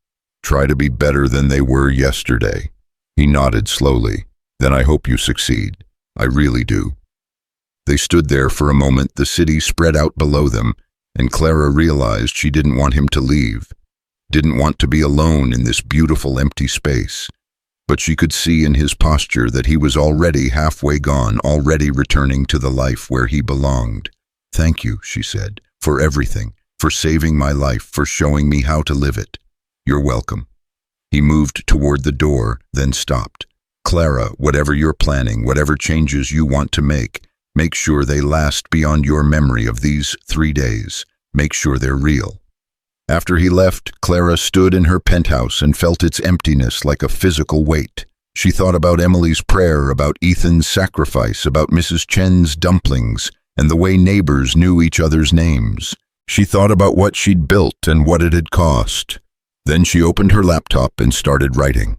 Try to be better than they were yesterday. He nodded slowly. Then I hope you succeed. I really do. They stood there for a moment, the city spread out below them, and Clara realized she didn't want him to leave. didn't want to be alone in this beautiful empty space. But she could see in his posture that he was already halfway gone, already returning to the life where he belonged. "Thank you," she said, "for everything, for saving my life, for showing me how to live it." "You're welcome." He moved toward the door, then stopped. "Clara, whatever you're planning, whatever changes you want to make sure they last beyond your memory of these 3 days. Make sure they're real." After he left, Clara stood in her penthouse and felt its emptiness like a physical weight. She thought about Emily's prayer, about Ethan's sacrifice, about Mrs. Chen's dumplings, and the way neighbors knew each other's names. She thought about what she'd built and what it had cost. Then she opened her laptop and started writing.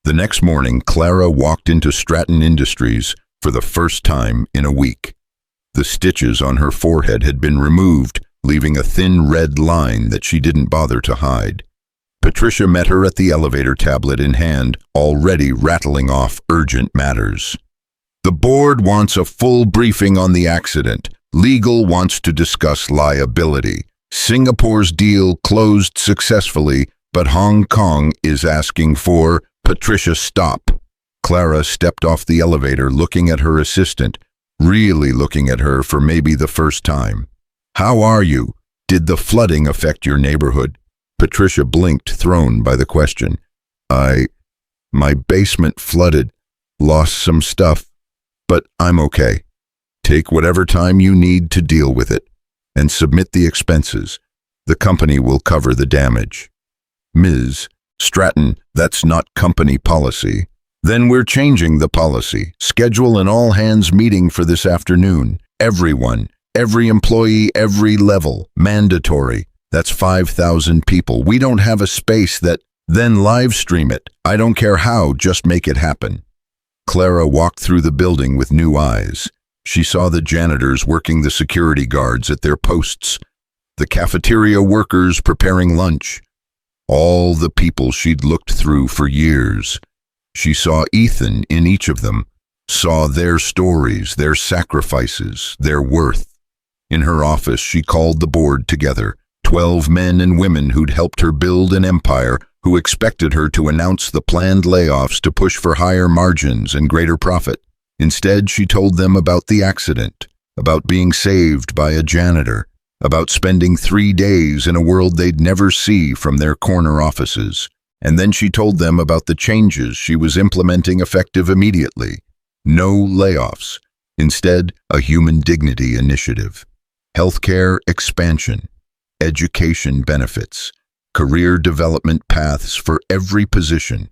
The next morning, Clara walked into Stratton Industries for the first time in a week. The stitches on her forehead had been removed, leaving a thin red line that she didn't bother to hide. Patricia met her at the elevator, tablet in hand, already rattling off urgent matters. "The board wants a full briefing on the accident. Legal wants to discuss liability. Singapore's deal closed successfully, but Hong Kong is asking for..." "Patricia, stop." Clara stepped off the elevator, looking at her assistant, really looking at her for maybe the first time. "How are you? Did the flooding affect your neighborhood?" Patricia blinked, thrown by the question. My basement flooded, lost some stuff, but I'm okay. Take whatever time you need to deal with it, and submit the expenses. The company will cover the damage." "Ms. Stratton, that's not company policy." "Then we're changing the policy. Schedule an all-hands meeting for this afternoon. Everyone. Every employee, every level, mandatory. That's 5,000 people. We don't have a space that..." "Then live stream it. I don't care how, just make it happen." Clara walked through the building with new eyes. She saw the janitors working the security guards at their posts, the cafeteria workers preparing lunch, all the people she'd looked through for years. She saw Ethan in each of them, saw their stories, their sacrifices, their worth. In her office, she called the board together, 12 men and women who'd helped her build an empire, who expected her to announce the planned layoffs to push for higher margins and greater profit. Instead, she told them about the accident, about being saved by a janitor, about spending 3 days in a world they'd never see from their corner offices. And then she told them about the changes she was implementing effective immediately. No layoffs. Instead, a human dignity initiative. Healthcare expansion, education benefits, career development paths for every position,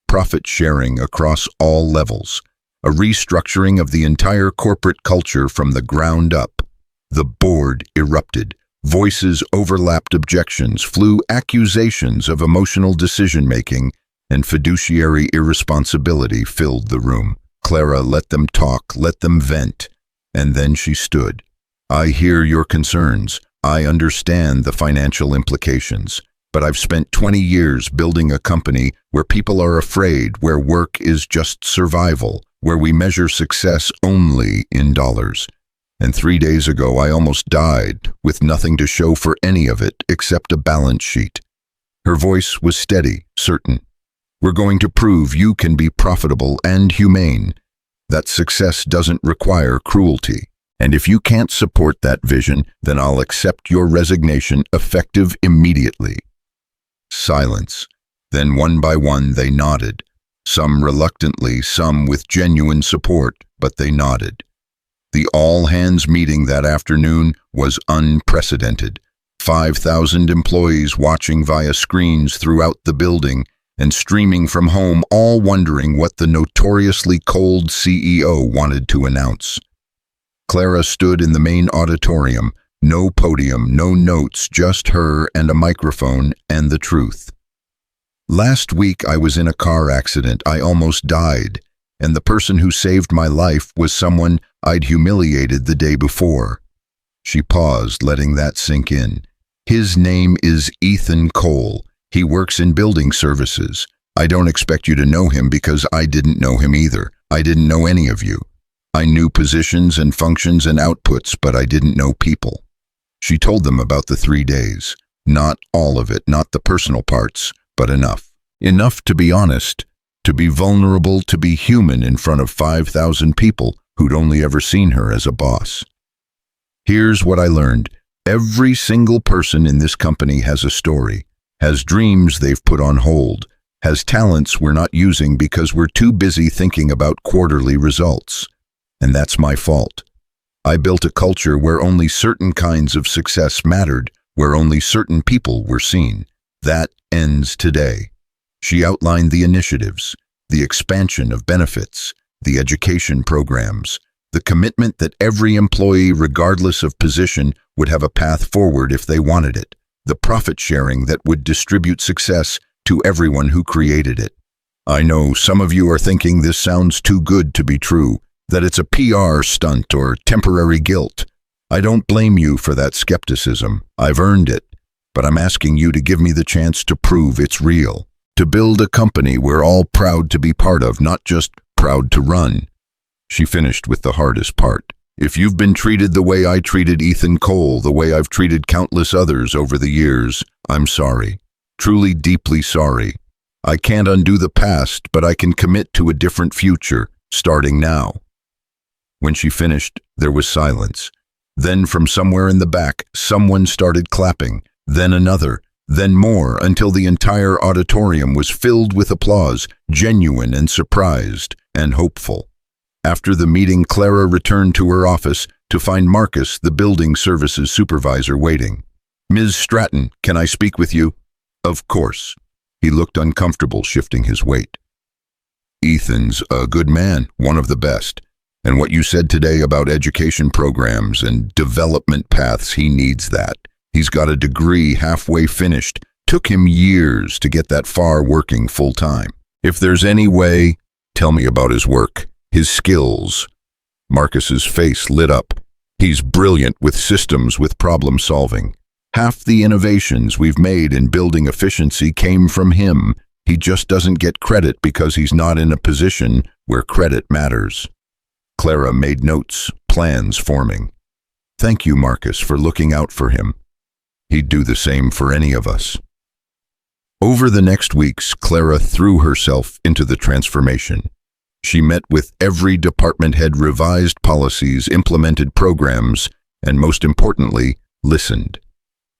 profit sharing across all levels, a restructuring of the entire corporate culture from the ground up. The board erupted. Voices overlapped, objections flew, accusations of emotional decision-making and fiduciary irresponsibility filled the room. Clara let them talk, let them vent, and then she stood. "I hear your concerns. I understand the financial implications, but I've spent 20 years building a company where people are afraid, where work is just survival, where we measure success only in dollars. And 3 days ago, I almost died with nothing to show for any of it except a balance sheet." Her voice was steady, certain. "We're going to prove you can be profitable and humane, that success doesn't require cruelty. And if you can't support that vision, then I'll accept your resignation effective immediately." Silence. Then one by one they nodded. Some reluctantly, some with genuine support, but they nodded. The all-hands meeting that afternoon was unprecedented. 5,000 employees watching via screens throughout the building and streaming from home, all wondering what the notoriously cold CEO wanted to announce. Clara stood in the main auditorium, no podium, no notes, just her and a microphone and the truth. "Last week I was in a car accident. I almost died, and the person who saved my life was someone I'd humiliated the day before." She paused, letting that sink in. "His name is Ethan Cole. He works in building services. I don't expect you to know him because I didn't know him either. I didn't know any of you. I knew positions and functions and outputs, but I didn't know people." She told them about the 3 days, Not all of it, not the personal parts, but enough. Enough to be honest, to be vulnerable, to be human in front of 5,000 people who'd only ever seen her as a boss. Here's what I learned. Every single person in this company has a story, has dreams they've put on hold, has talents we're not using because we're too busy thinking about quarterly results. And that's my fault. I built a culture where only certain kinds of success mattered, where only certain people were seen. That ends today. She outlined the initiatives, the expansion of benefits, the education programs, the commitment that every employee, regardless of position, would have a path forward if they wanted it, the profit sharing that would distribute success to everyone who created it. I know some of you are thinking this sounds too good to be true, that it's a PR stunt or temporary guilt. I don't blame you for that skepticism. I've earned it. But I'm asking you to give me the chance to prove it's real. To build a company we're all proud to be part of, not just proud to run. She finished with the hardest part. If you've been treated the way I treated Ethan Cole, the way I've treated countless others over the years, I'm sorry. Truly, deeply sorry. I can't undo the past, but I can commit to a different future, starting now. When she finished, there was silence. Then from somewhere in the back, someone started clapping, then another, then more, until the entire auditorium was filled with applause, genuine and surprised and hopeful. After the meeting, Clara returned to her office to find Marcus, the building services supervisor, waiting. "Ms. Stratton, can I speak with you?" "Of course." He looked uncomfortable, shifting his weight. "Ethan's a good man, one of the best. And what you said today about education programs and development paths, he needs that. He's got a degree halfway finished. Took him years to get that far working full-time. If there's any way, tell me about his work, his skills." Marcus's face lit up. "He's brilliant with systems, with problem solving. Half the innovations we've made in building efficiency came from him. He just doesn't get credit because he's not in a position where credit matters." Clara made notes, plans forming. "Thank you, Marcus, for looking out for him. He'd do the same for any of us." Over the next weeks, Clara threw herself into the transformation. She met with every department head, revised policies, implemented programs, and most importantly, listened.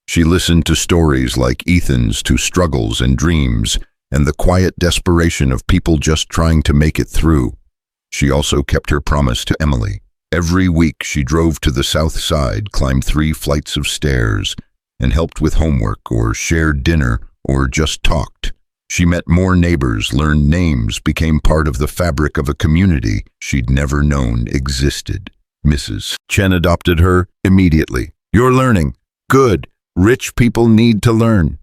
She listened to stories like Ethan's, to struggles and dreams, and the quiet desperation of people just trying to make it through. She also kept her promise to Emily. Every week she drove to the south side, climbed 3 flights of stairs, and helped with homework or shared dinner or just talked. She met more neighbors, learned names, became part of the fabric of a community she'd never known existed. Mrs. Chen adopted her immediately. "You're learning. Good. Rich people need to learn."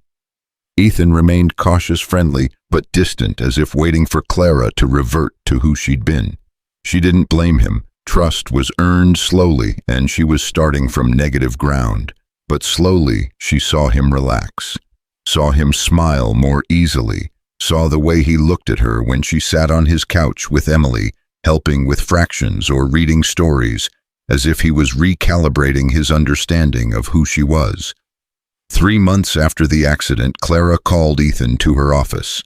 Ethan remained cautious, friendly, but distant, as if waiting for Clara to revert to who she'd been. She didn't blame him. Trust was earned slowly, and she was starting from negative ground. But slowly, she saw him relax, saw him smile more easily, saw the way he looked at her when she sat on his couch with Emily, helping with fractions or reading stories, as if he was recalibrating his understanding of who she was. 3 months after the accident, Clara called Ethan to her office.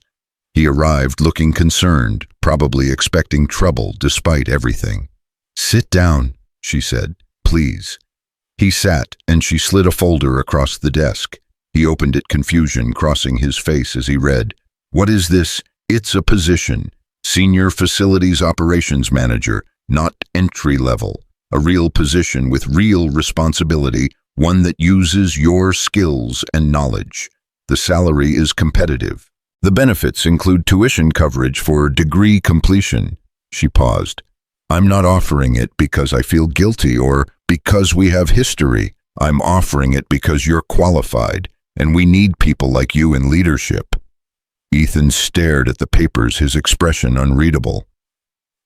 He arrived looking concerned, probably expecting trouble despite everything. "Sit down," she said, "please." He sat, and she slid a folder across the desk. He opened it, confusion crossing his face as he read. "What is this? It's a position. Senior Facilities Operations Manager, not entry level. A real position with real responsibility, one that uses your skills and knowledge. The salary is competitive. The benefits include tuition coverage for degree completion." She paused. "I'm not offering it because I feel guilty or because we have history. I'm offering it because you're qualified, and we need people like you in leadership." Ethan stared at the papers, his expression unreadable.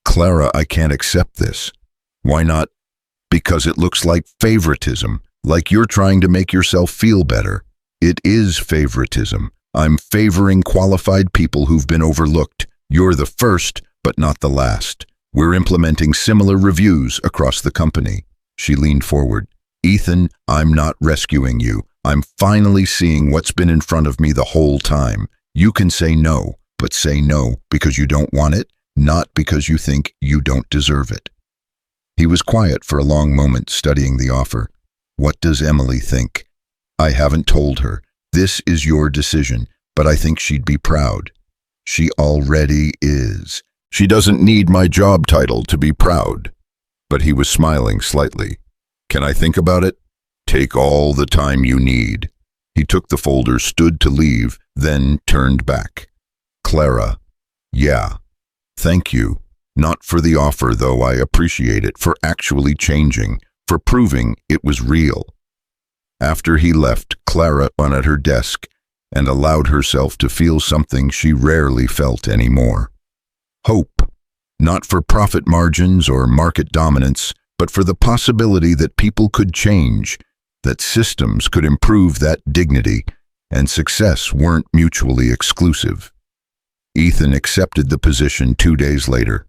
"Clara, I can't accept this." "Why not?" "Because it looks like favoritism, like you're trying to make yourself feel better." "It is favoritism. I'm favoring qualified people who've been overlooked. You're the first, but not the last. We're implementing similar reviews across the company." She leaned forward. "Ethan, I'm not rescuing you. I'm finally seeing what's been in front of me the whole time. You can say no, but say no because you don't want it, not because you think you don't deserve it." He was quiet for a long moment, studying the offer. "What does Emily think?" "I haven't told her. This is your decision, but I think she'd be proud." "She already is. She doesn't need my job title to be proud." But he was smiling slightly. "Can I think about it?" "Take all the time you need." He took the folder, stood to leave, then turned back. "Clara, yeah, thank you. Not for the offer, though I appreciate it, for actually changing, for proving it was real." After he left, Clara went at her desk and allowed herself to feel something she rarely felt anymore. Hope, not for profit margins or market dominance, but for the possibility that people could change, that systems could improve, that dignity and success weren't mutually exclusive. Ethan accepted the position 2 days later.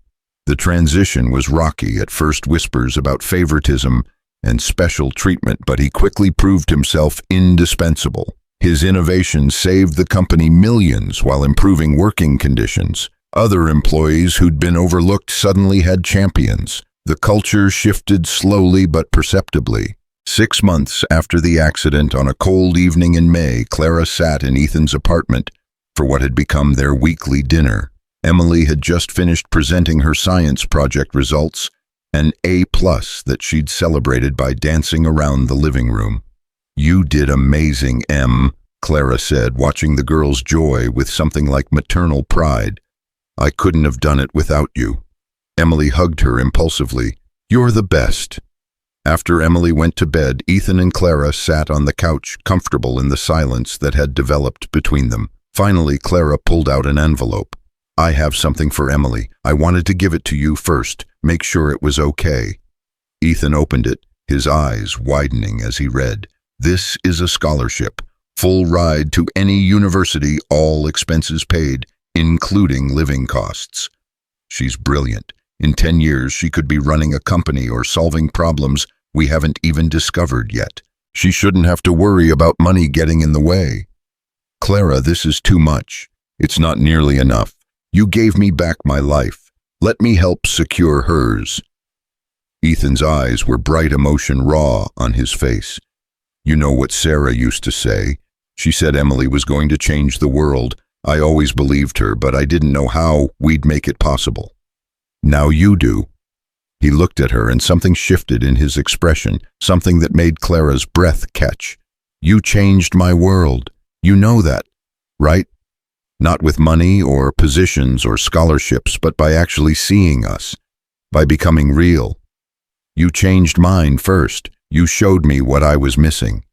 The transition was rocky, at first whispers about favoritism and special treatment, but he quickly proved himself indispensable. His innovation saved the company millions while improving working conditions. Other employees who'd been overlooked suddenly had champions. The culture shifted slowly but perceptibly. 6 months after the accident, on a cold evening in May, Clara sat in Ethan's apartment for what had become their weekly dinner. Emily had just finished presenting her science project results, an A+ that she'd celebrated by dancing around the living room. "You did amazing, Em," Clara said, watching the girl's joy with something like maternal pride. "I couldn't have done it without you." Emily hugged her impulsively. "You're the best." After Emily went to bed, Ethan and Clara sat on the couch, comfortable in the silence that had developed between them. Finally, Clara pulled out an envelope. "I have something for Emily. I wanted to give it to you first, make sure it was okay." Ethan opened it, his eyes widening as he read. "This is a scholarship, full ride to any university, all expenses paid, including living costs." "She's brilliant. In 10 years, she could be running a company or solving problems we haven't even discovered yet. She shouldn't have to worry about money getting in the way." "Clara, this is too much. It's not nearly enough. You gave me back my life. Let me help secure hers." Ethan's eyes were bright, emotion raw on his face. "You know what Sarah used to say? She said Emily was going to change the world. I always believed her, but I didn't know how we'd make it possible. Now you do." He looked at her, and something shifted in his expression, something that made Clara's breath catch. "You changed my world. You know that, right? Not with money or positions or scholarships, but by actually seeing us, by becoming real. You changed mine first. You showed me what I was missing."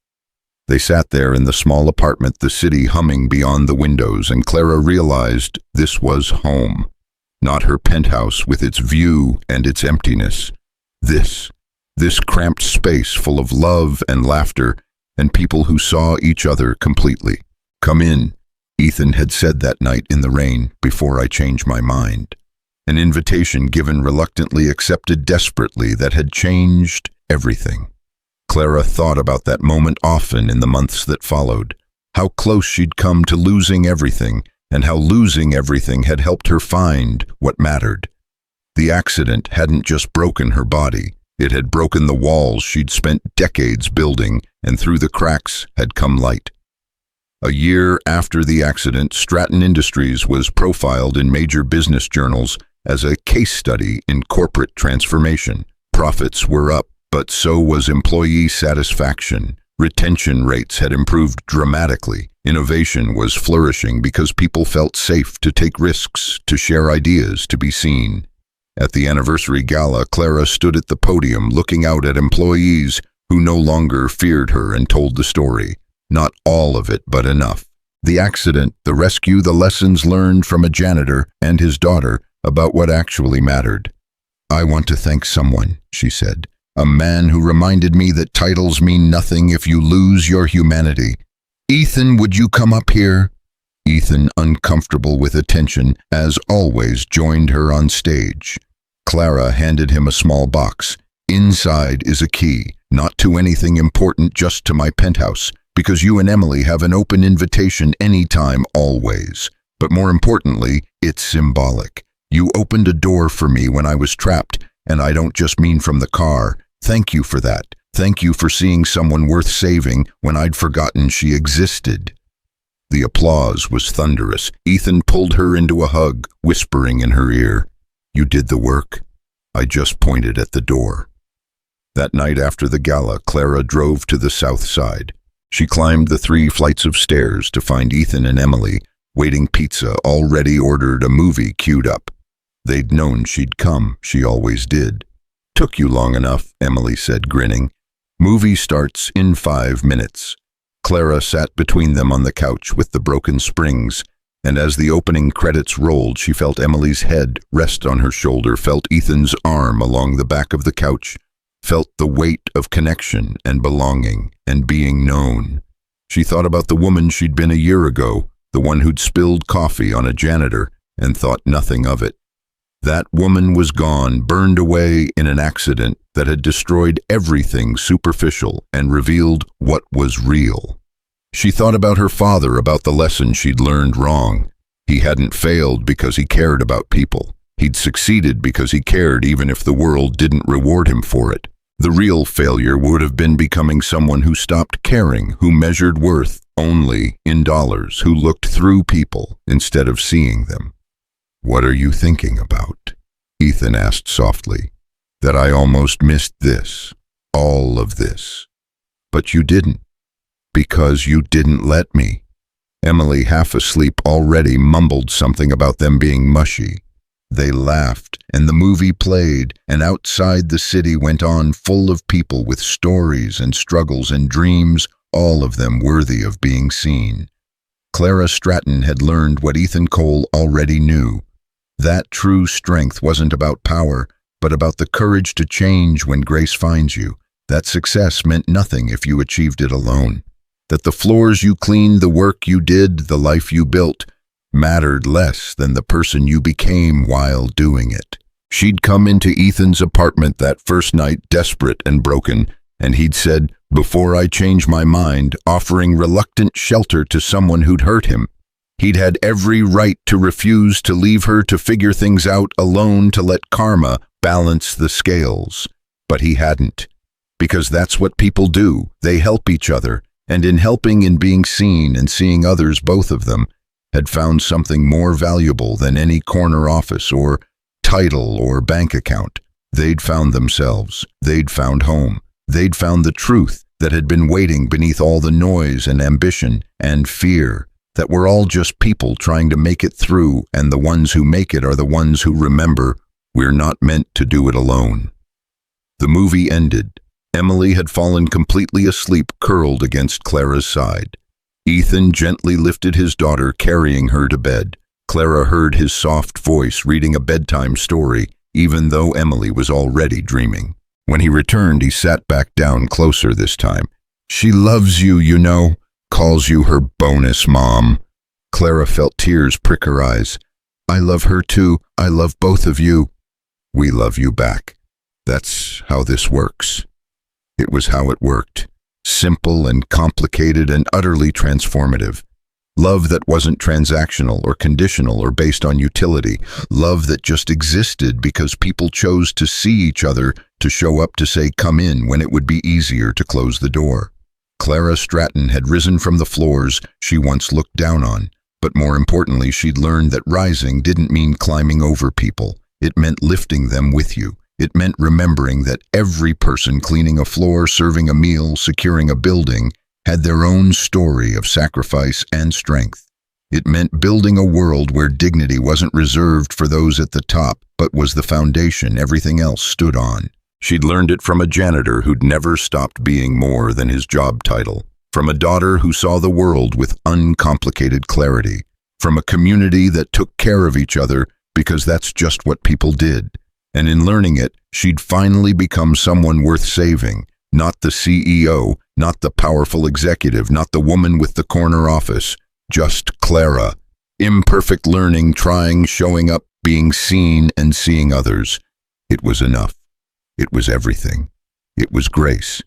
They sat there in the small apartment, the city humming beyond the windows, and Clara realized this was home. Not her penthouse with its view and its emptiness. This cramped space full of love and laughter and people who saw each other completely. "Come in," Ethan had said that night in the rain before I changed my mind. An invitation given reluctantly, accepted desperately, that had changed everything. Clara thought about that moment often in the months that followed. How close she'd come to losing everything, and how losing everything had helped her find what mattered. The accident hadn't just broken her body, it had broken the walls she'd spent decades building, and through the cracks had come light. A year after the accident, Stratton Industries was profiled in major business journals as a case study in corporate transformation. Profits were up, but so was employee satisfaction. Retention rates had improved dramatically. Innovation was flourishing because people felt safe to take risks, to share ideas, to be seen. At the anniversary gala, Clara stood at the podium looking out at employees who no longer feared her and told the story. Not all of it, but enough. The accident, the rescue, the lessons learned from a janitor and his daughter about what actually mattered. "I want to thank someone," she said. "A man who reminded me that titles mean nothing if you lose your humanity. Ethan, would you come up here?" Ethan, uncomfortable with attention, as always, joined her on stage. Clara handed him a small box. "Inside is a key, not to anything important, just to my penthouse. because you and Emily have an open invitation anytime, always. But more importantly, it's symbolic. You opened a door for me when I was trapped, and I don't just mean from the car. Thank you for that. Thank you for seeing someone worth saving when I'd forgotten she existed." The applause was thunderous. Ethan pulled her into a hug, whispering in her ear, "You did the work. I just pointed at the door." That night after the gala, Clara drove to the south side. She climbed the 3 flights of stairs to find Ethan and Emily waiting pizza already ordered, a movie queued up. They'd known she'd come, she always did. "Took you long enough," Emily said, grinning. "Movie starts in 5 minutes. Clara sat between them on the couch with the broken springs, and as the opening credits rolled, she felt Emily's head rest on her shoulder, felt Ethan's arm along the back of the couch, felt the weight of connection and belonging and being known. She thought about the woman she'd been a year ago, the one who'd spilled coffee on a janitor, and thought nothing of it. That woman was gone, burned away in an accident that had destroyed everything superficial and revealed what was real. She thought about her father, about the lesson she'd learned wrong. He hadn't failed because he cared about people. He'd succeeded because he cared, even if the world didn't reward him for it. The real failure would have been becoming someone who stopped caring, who measured worth only in dollars, who looked through people instead of seeing them. "What are you thinking about?" Ethan asked softly. "That I almost missed this, all of this. But you didn't, because you didn't let me." Emily, half asleep already, mumbled something about them being mushy. They laughed, and the movie played, and outside the city went on, full of people with stories and struggles and dreams, all of them worthy of being seen. Clara Stratton had learned what Ethan Cole already knew. That true strength wasn't about power, but about the courage to change when grace finds you. That success meant nothing if you achieved it alone. That the floors you cleaned, the work you did, the life you built, mattered less than the person you became while doing it. She'd come into Ethan's apartment that first night, desperate and broken, and he'd said, "Before I change my mind," offering reluctant shelter to someone who'd hurt him. He'd had every right to refuse to leave her, to figure things out alone, to let karma balance the scales. But he hadn't. Because that's what people do. They help each other, and in helping, in being seen and seeing others, both of them had found something more valuable than any corner office or title or bank account. They'd found themselves. They'd found home. They'd found the truth that had been waiting beneath all the noise and ambition and fear, that we're all just people trying to make it through, and the ones who make it are the ones who remember we're not meant to do it alone. The movie ended. Emily had fallen completely asleep, curled against Clara's side. Ethan gently lifted his daughter, carrying her to bed. Clara heard his soft voice reading a bedtime story, even though Emily was already dreaming. When he returned, he sat back down, closer this time. "She loves you, you know. Calls you her bonus mom." Clara felt tears prick her eyes. "I love her too. I love both of you." "We love you back. That's how this works." It was how it worked. Simple and complicated and utterly transformative. Love that wasn't transactional or conditional or based on utility. Love that just existed because people chose to see each other, to show up, to say come in when it would be easier to close the door. Clara Stratton had risen from the floors she once looked down on, but more importantly, she'd learned that rising didn't mean climbing over people. It meant lifting them with you. It meant remembering that every person cleaning a floor, serving a meal, securing a building had their own story of sacrifice and strength. It meant building a world where dignity wasn't reserved for those at the top, but was the foundation everything else stood on. She'd learned it from a janitor who'd never stopped being more than his job title, from a daughter who saw the world with uncomplicated clarity, from a community that took care of each other because that's just what people did. And in learning it, she'd finally become someone worth saving, not the CEO, not the powerful executive, not the woman with the corner office, just Clara. Imperfect learning, trying, showing up, being seen and seeing others. It was enough. It was everything. It was grace.